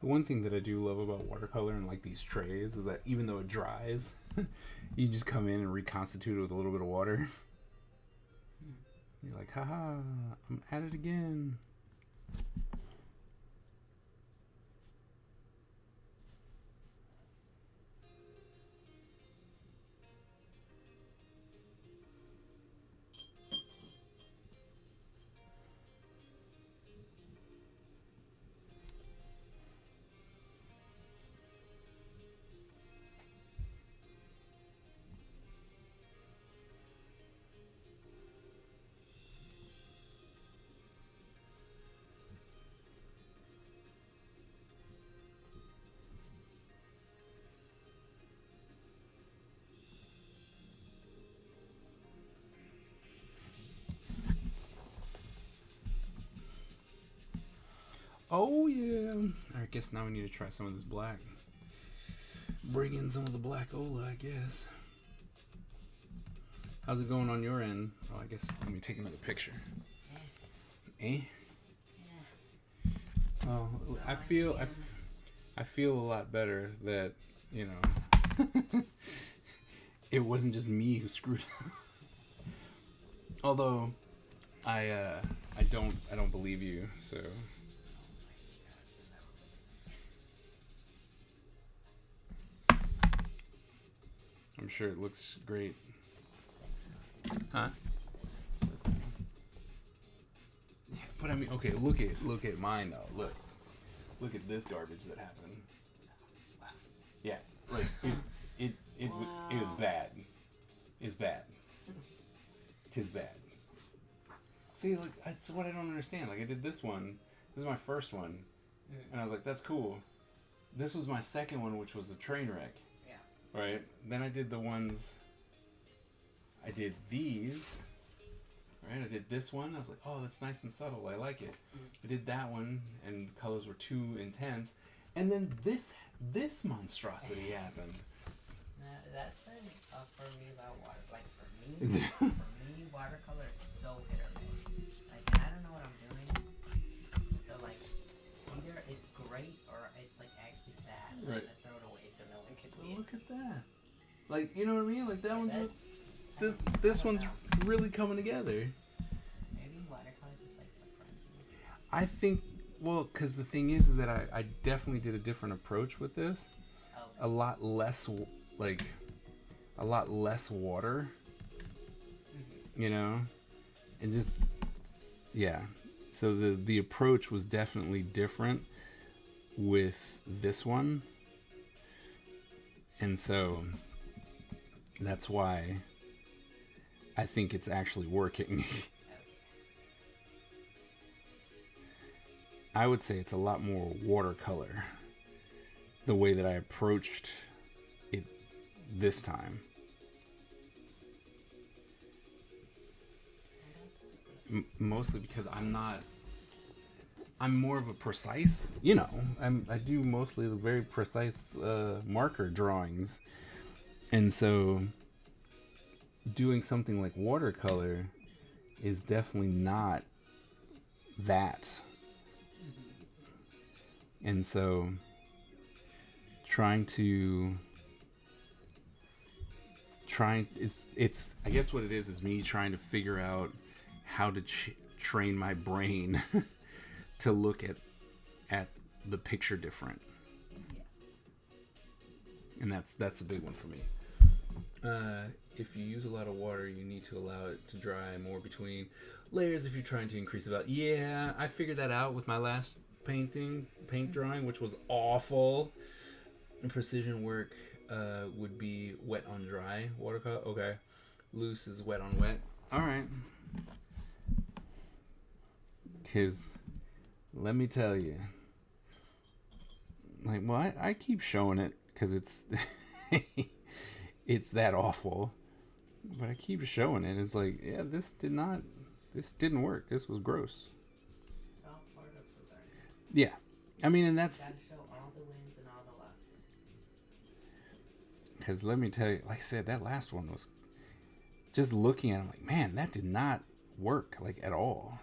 The one thing that I do love about watercolor and like these trays is that even though it dries, you just come in and reconstitute it with a little bit of water. You're like, haha, I'm at it again. Oh yeah. I guess now we need to try some of this black. Bring in some of the black Ola, I guess. How's it going on your end? Oh, I guess let me take another picture. Eh? Oh, I feel a lot better that, you know, it wasn't just me who screwed up. Although I don't believe you, so. I'm sure it looks great. Huh? Yeah, but I mean, okay, look at mine though. Look at this garbage that happened. Yeah, like it was bad. It's bad. Tis bad. See, like that's what I don't understand. Like I did this one. This is my first one, and I was like, that's cool. This was my second one, which was a train wreck. Right, then I did the ones, I did these, right, I did this one, I was like, oh, that's nice and subtle, I like it. I did that one, and the colors were too intense, and then this monstrosity happened. That's been tough for me about water. Like for me, watercolor is so hit or miss. Like I don't know what I'm doing. So like, either it's great or it's like actually bad. Right. I'm gonna throw it away so no one can see Well, it. look at that. Like, you know what I mean? Like that one's That's, this one's really coming together. maybe watercolor just likes to front you. I think Well, because the thing is that I definitely did a different approach with this. Oh, A lot less, like, a lot less water, you know? And just, yeah. So the approach was definitely different with this one. And so that's why I think it's actually working. I would say it's a lot more watercolor, the way that I approached it this time. Mostly because I'm more of a precise, you know, I do mostly the very precise marker drawings. And so doing something like watercolor is definitely not that. And so it's I guess what it is me trying to figure out how to train my brain to look at the picture different. And that's a big one for me. If you use a lot of water, you need to allow it to dry more between layers if you're trying to increase the value. Yeah, I figured that out with my last paint drawing, which was awful. And precision work would be wet on dry watercolor. Okay. Loose is wet on wet. Alright. Because, let me tell you, like, well, I keep showing it because it's it's that awful, but I keep showing it. It's like, yeah, this didn't work. This was gross. it's all part of the learning. Yeah, I mean, and that's Gotta show all the wins and all the losses. because let me tell you, like I said, that last one was just looking at it, I'm like, man, that did not work like at all.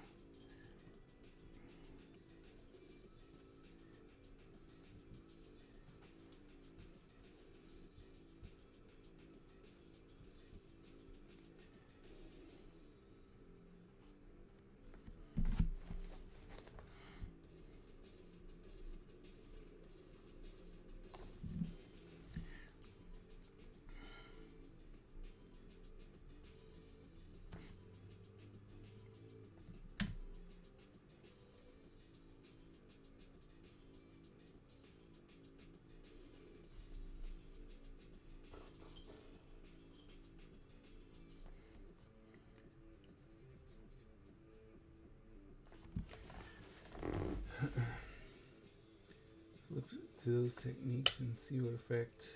Look to those techniques and see what effect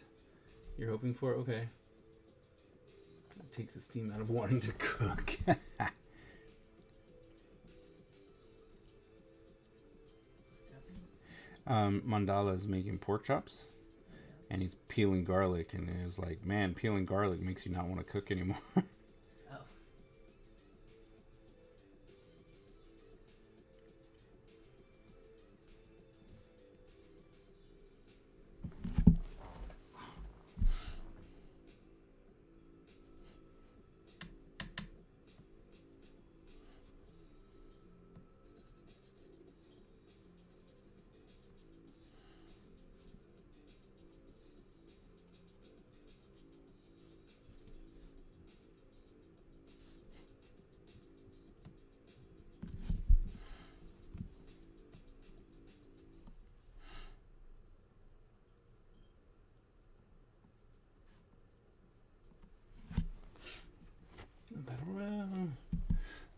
you're hoping for. Okay. That takes the steam out of wanting to cook. Mandala is making pork chops, and he's peeling garlic, and it was like, man, peeling garlic makes you not want to cook anymore. Oh.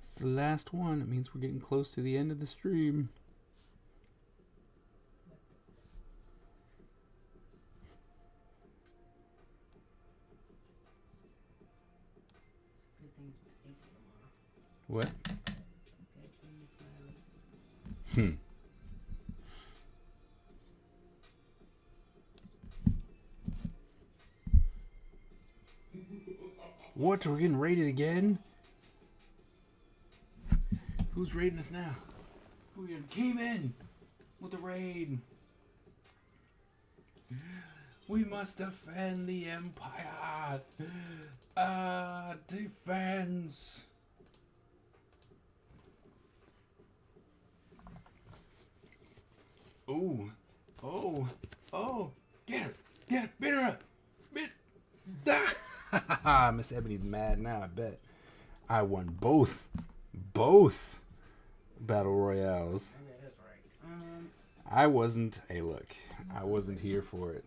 It's the last one. It means we're getting close to the end of the stream. It's good things my think tomorrow. What? Good things my What? We're getting raided again? Who's raiding us now? Who came in with the raid? We must defend the Empire. Defense. Ooh. Oh. Oh. Get her. Get her. Beat her up. Beat. Ah! Miss Ebony's mad now, I bet. I won both. Both battle royales. Yeah, that's right. I wasn't. Hey, look. I wasn't here for it.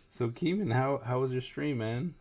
So, Keeman, how was your stream, man?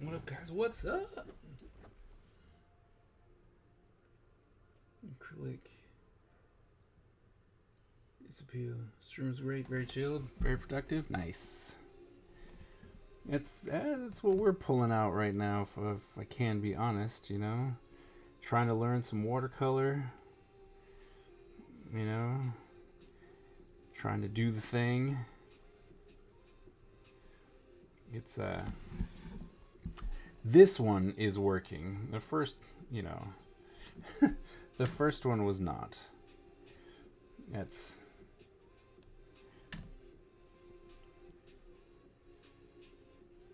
What up, guys? What's up? Acrylic. Disappeal. Stream's great, very chilled, very productive. Nice. That's what we're pulling out right now, if I can be honest, you know? Trying to learn some watercolor. You know? Trying to do the thing. It's, this one is working. The first, you know, the first one was not. That's...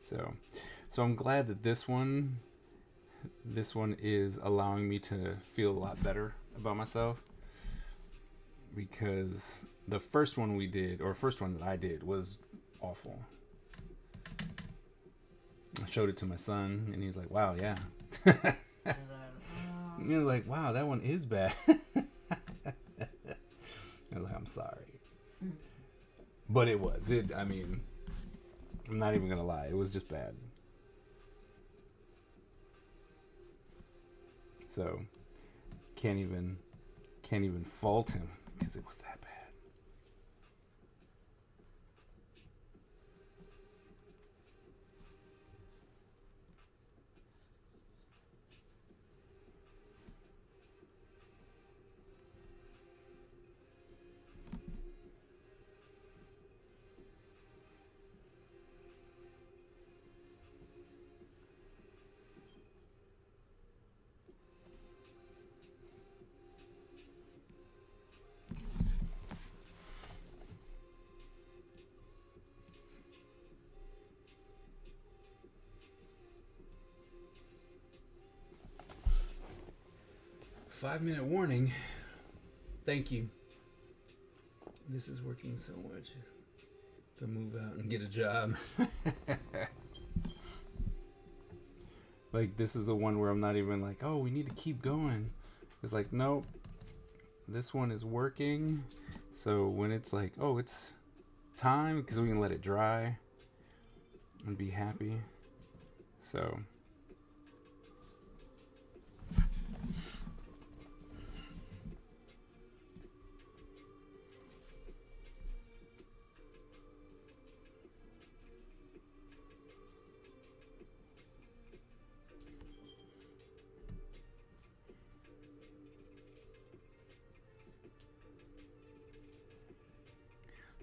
So I'm glad that this one is allowing me to feel a lot better about myself, because the first one we did, or first one that I did, was awful. I showed it to my son, and he was like, "Wow, yeah." You're like, "Wow, that one is bad." I was like, "I'm sorry," but it was. I mean, I'm not even gonna lie. It was just bad. So can't even fault him because it was that bad. Five-minute warning. Thank you. This is working so much. To move out and get a job. Like, this is the one where I'm not even like, oh, we need to keep going. It's like, nope. This one is working. So when it's like, oh, it's time, because we can let it dry and be happy. So...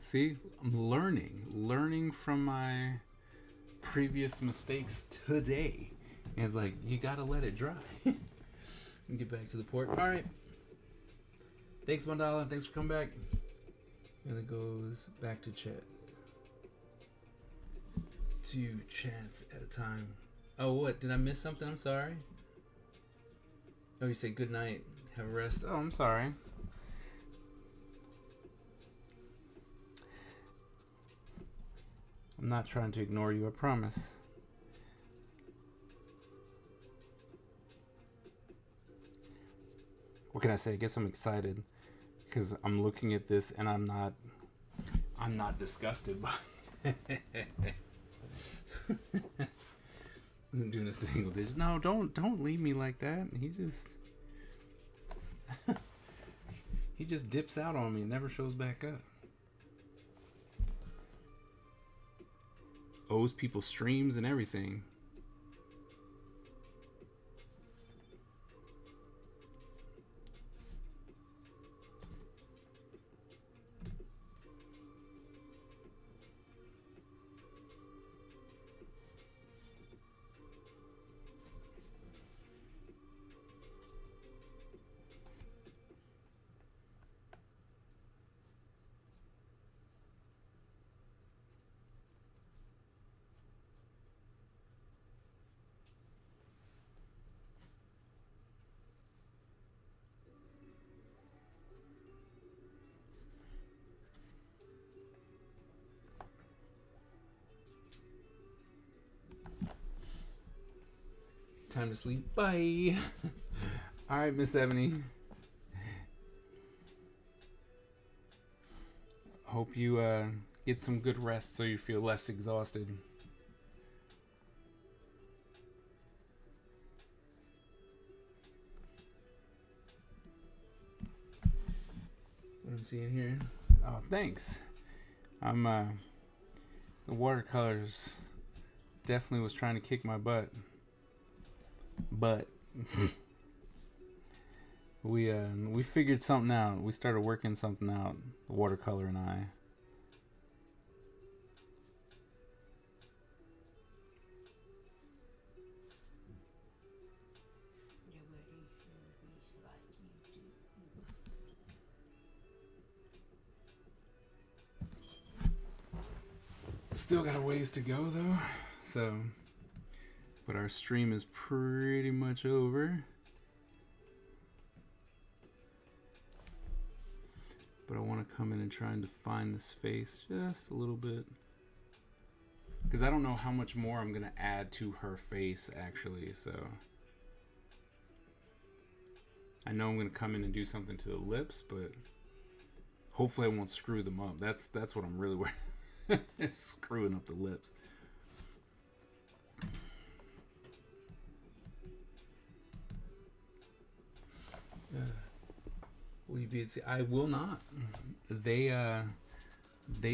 See, I'm learning from my previous mistakes today. And it's like, you gotta let it dry. And get back to the port. All right. Thanks, Mandala. Thanks for coming back. And it goes back to chat. 2 chats at a time. Oh, what? Did I miss something? I'm sorry. Oh, you say good night. Have a rest. Oh, I'm sorry. I'm not trying to ignore you, I promise. what can I say? I guess I'm excited because I'm looking at this and I'm not disgusted by isn't doing a single digit. No, don't leave me like that. He just dips out on me and never shows back up. Owes people streams and everything. Time to sleep. Bye. All right, Miss Ebony. Hope you get some good rest so you feel less exhausted. What I'm seeing here. Oh, thanks. I'm the watercolors definitely was trying to kick my butt. But we figured something out. We started working something out, the watercolor and I. Still got a ways to go though, so. But our stream is pretty much over. But I want to come in and try and define this face just a little bit. Because I don't know how much more I'm going to add to her face, actually. So I know I'm going to come in and do something to the lips, but hopefully I won't screw them up. That's what I'm really worried. Screwing up the lips. I will not. They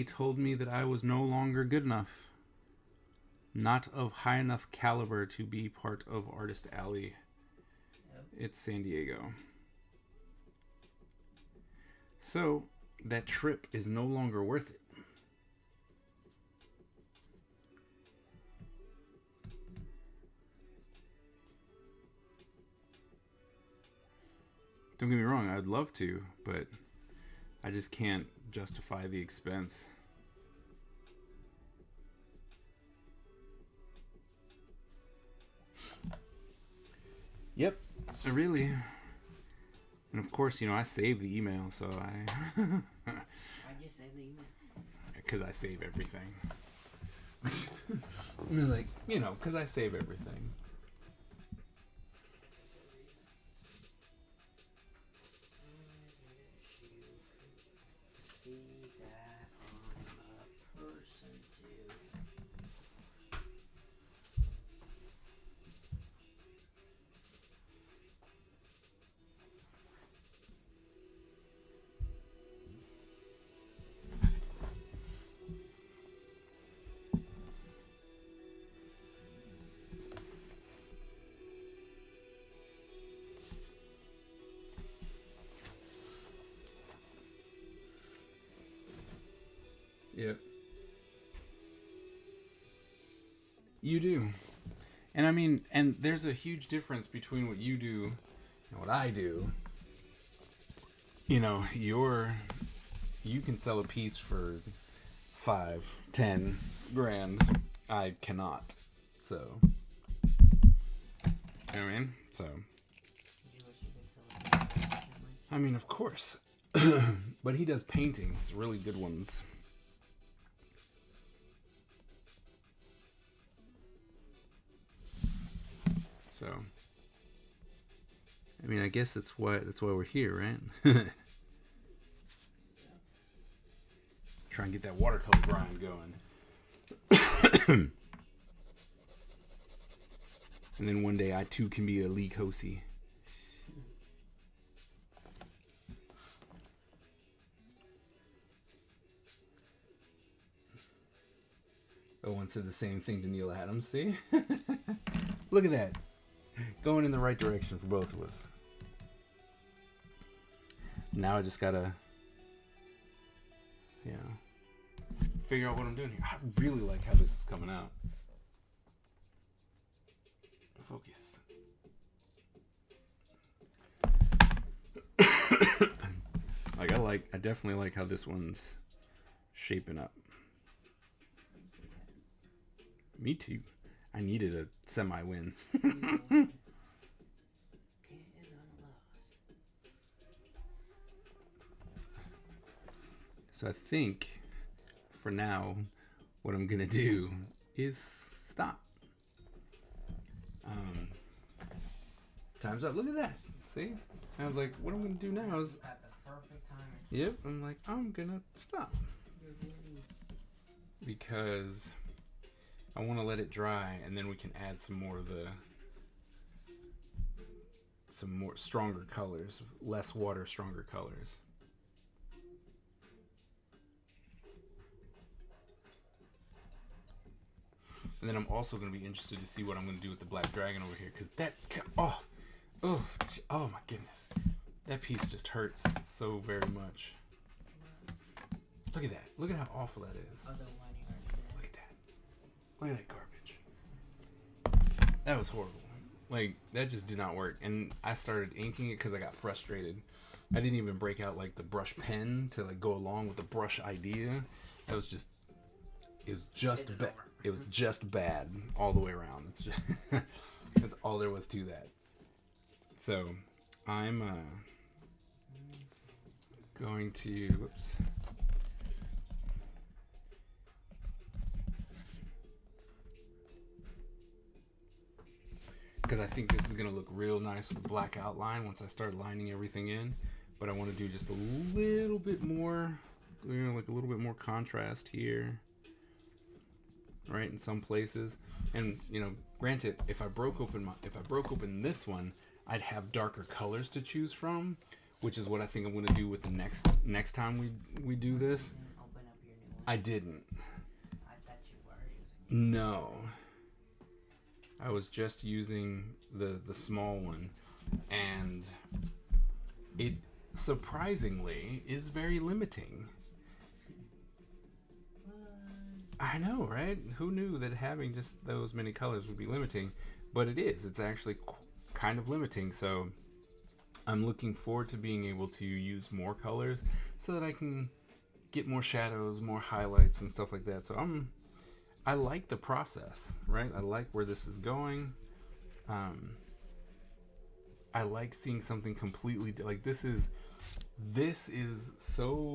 told me that I was no longer good enough, not of high enough caliber to be part of Artist Alley. Yep. It's San Diego. So that trip is no longer worth it. Don't get me wrong, I'd love to, but I just can't justify the expense. Yep, really. And of course, I save the email, so I... Why'd you save the email? Because I save everything. I mean, like, because I save everything. Yep. You do. And I mean, and there's a huge difference between what you do and what I do. You can sell a piece for 5, 10 grand. I cannot. So, you know what I mean? So, I mean, of course. But he does paintings, really good ones. So, I mean, I guess that's why we're here, right? Try and get that watercolor grind going. And then one day I too can be a Lee Kosi. Owen said the same thing to Neil Adams, see? Look at that. Going in the right direction for both of us. Now I just gotta, you know, figure out what I'm doing here. I really like how this is coming out. Focus. I definitely like how this one's shaping up. Me too. I needed a semi-win. So I think, for now, what I'm gonna do is stop. Time's up. Look at that. See? I was like, what I'm gonna do now is, At the perfect time. yep. I'm like, I'm gonna stop because I want to let it dry, and then we can add some more stronger colors, less water, stronger colors. And then I'm also going to be interested to see what I'm going to do with the Black Dragon over here, because oh my goodness, that piece just hurts so very much. Look at that. Look at how awful that is. Oh, the one you already did. Look at that. Look at that garbage. That was horrible. Like, that just did not work. And I started inking it because I got frustrated. I didn't even break out, like, the brush pen to, like, go along with the brush idea. That was just... It was just bad. It was just bad all the way around. That's just... That's all there was to that. So, I'm, going to... Whoops. Because I think this is going to look real nice with the black outline once I start lining everything in. But I want to do just a little bit more, you know, like a little bit more contrast here, right, in some places. And, you know, granted, if I broke open this one, I'd have darker colors to choose from, which is what I think I'm going to do with the next time we do this. Open up your new one. I didn't. I thought you were using. No. I was just using the small one, and it surprisingly is very limiting. I know, right? Who knew that having just those many colors would be limiting? But it is. It's actually kind of limiting, so I'm looking forward to being able to use more colors so that I can get more shadows, more highlights, and stuff like that. So I like the process, right? I like where this is going. I like seeing something completely like this is so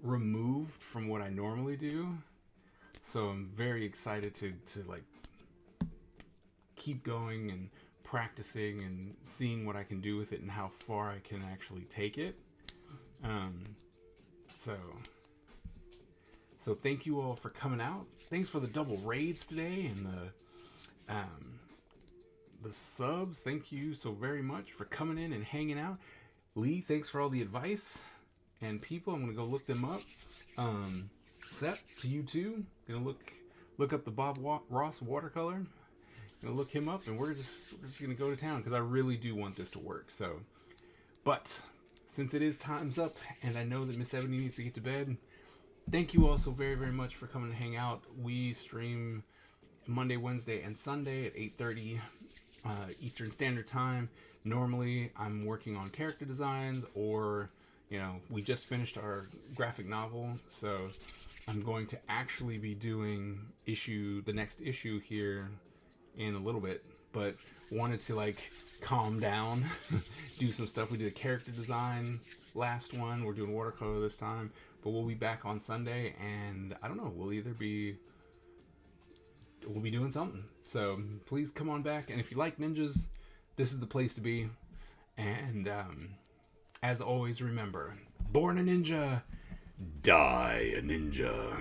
removed from what I normally do. So I'm very excited to like keep going and practicing and seeing what I can do with it and how far I can actually take it. So thank you all for coming out. Thanks for the double raids today and the subs. Thank you so very much for coming in and hanging out. Lee, thanks for all the advice and people. I'm gonna go look them up. Seth, to you too. Gonna look up the Bob Ross watercolor. Gonna look him up, and we're just gonna go to town because I really do want this to work. So, but since it is time's up, and I know that Miss Ebony needs to get to bed. Thank you all so very, very much for coming to hang out. We stream Monday, Wednesday, and Sunday at 8:30 Eastern Standard Time. Normally, I'm working on character designs, or, you know, we just finished our graphic novel, so I'm going to actually be doing the next issue here in a little bit, but wanted to, like, calm down, do some stuff. We did a character design last one. We're doing watercolor this time. But we'll be back on Sunday, and I don't know, we'll be doing something. So please come on back, and if you like ninjas, this is the place to be. And as always, remember, born a ninja, die a ninja.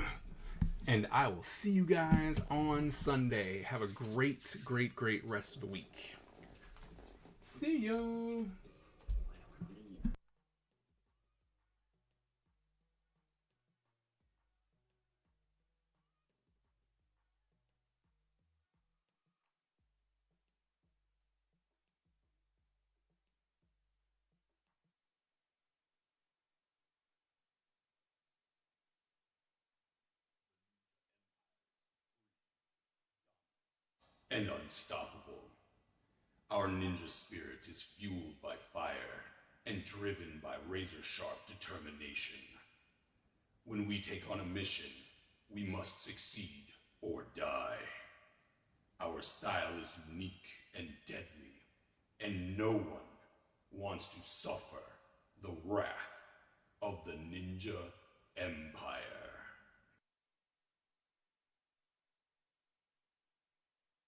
And I will see you guys on Sunday. Have a great, great, great rest of the week. See ya. And unstoppable. Our ninja spirit is fueled by fire and driven by razor-sharp determination. When we take on a mission, we must succeed or die. Our style is unique and deadly, and no one wants to suffer the wrath of the Ninja Empire.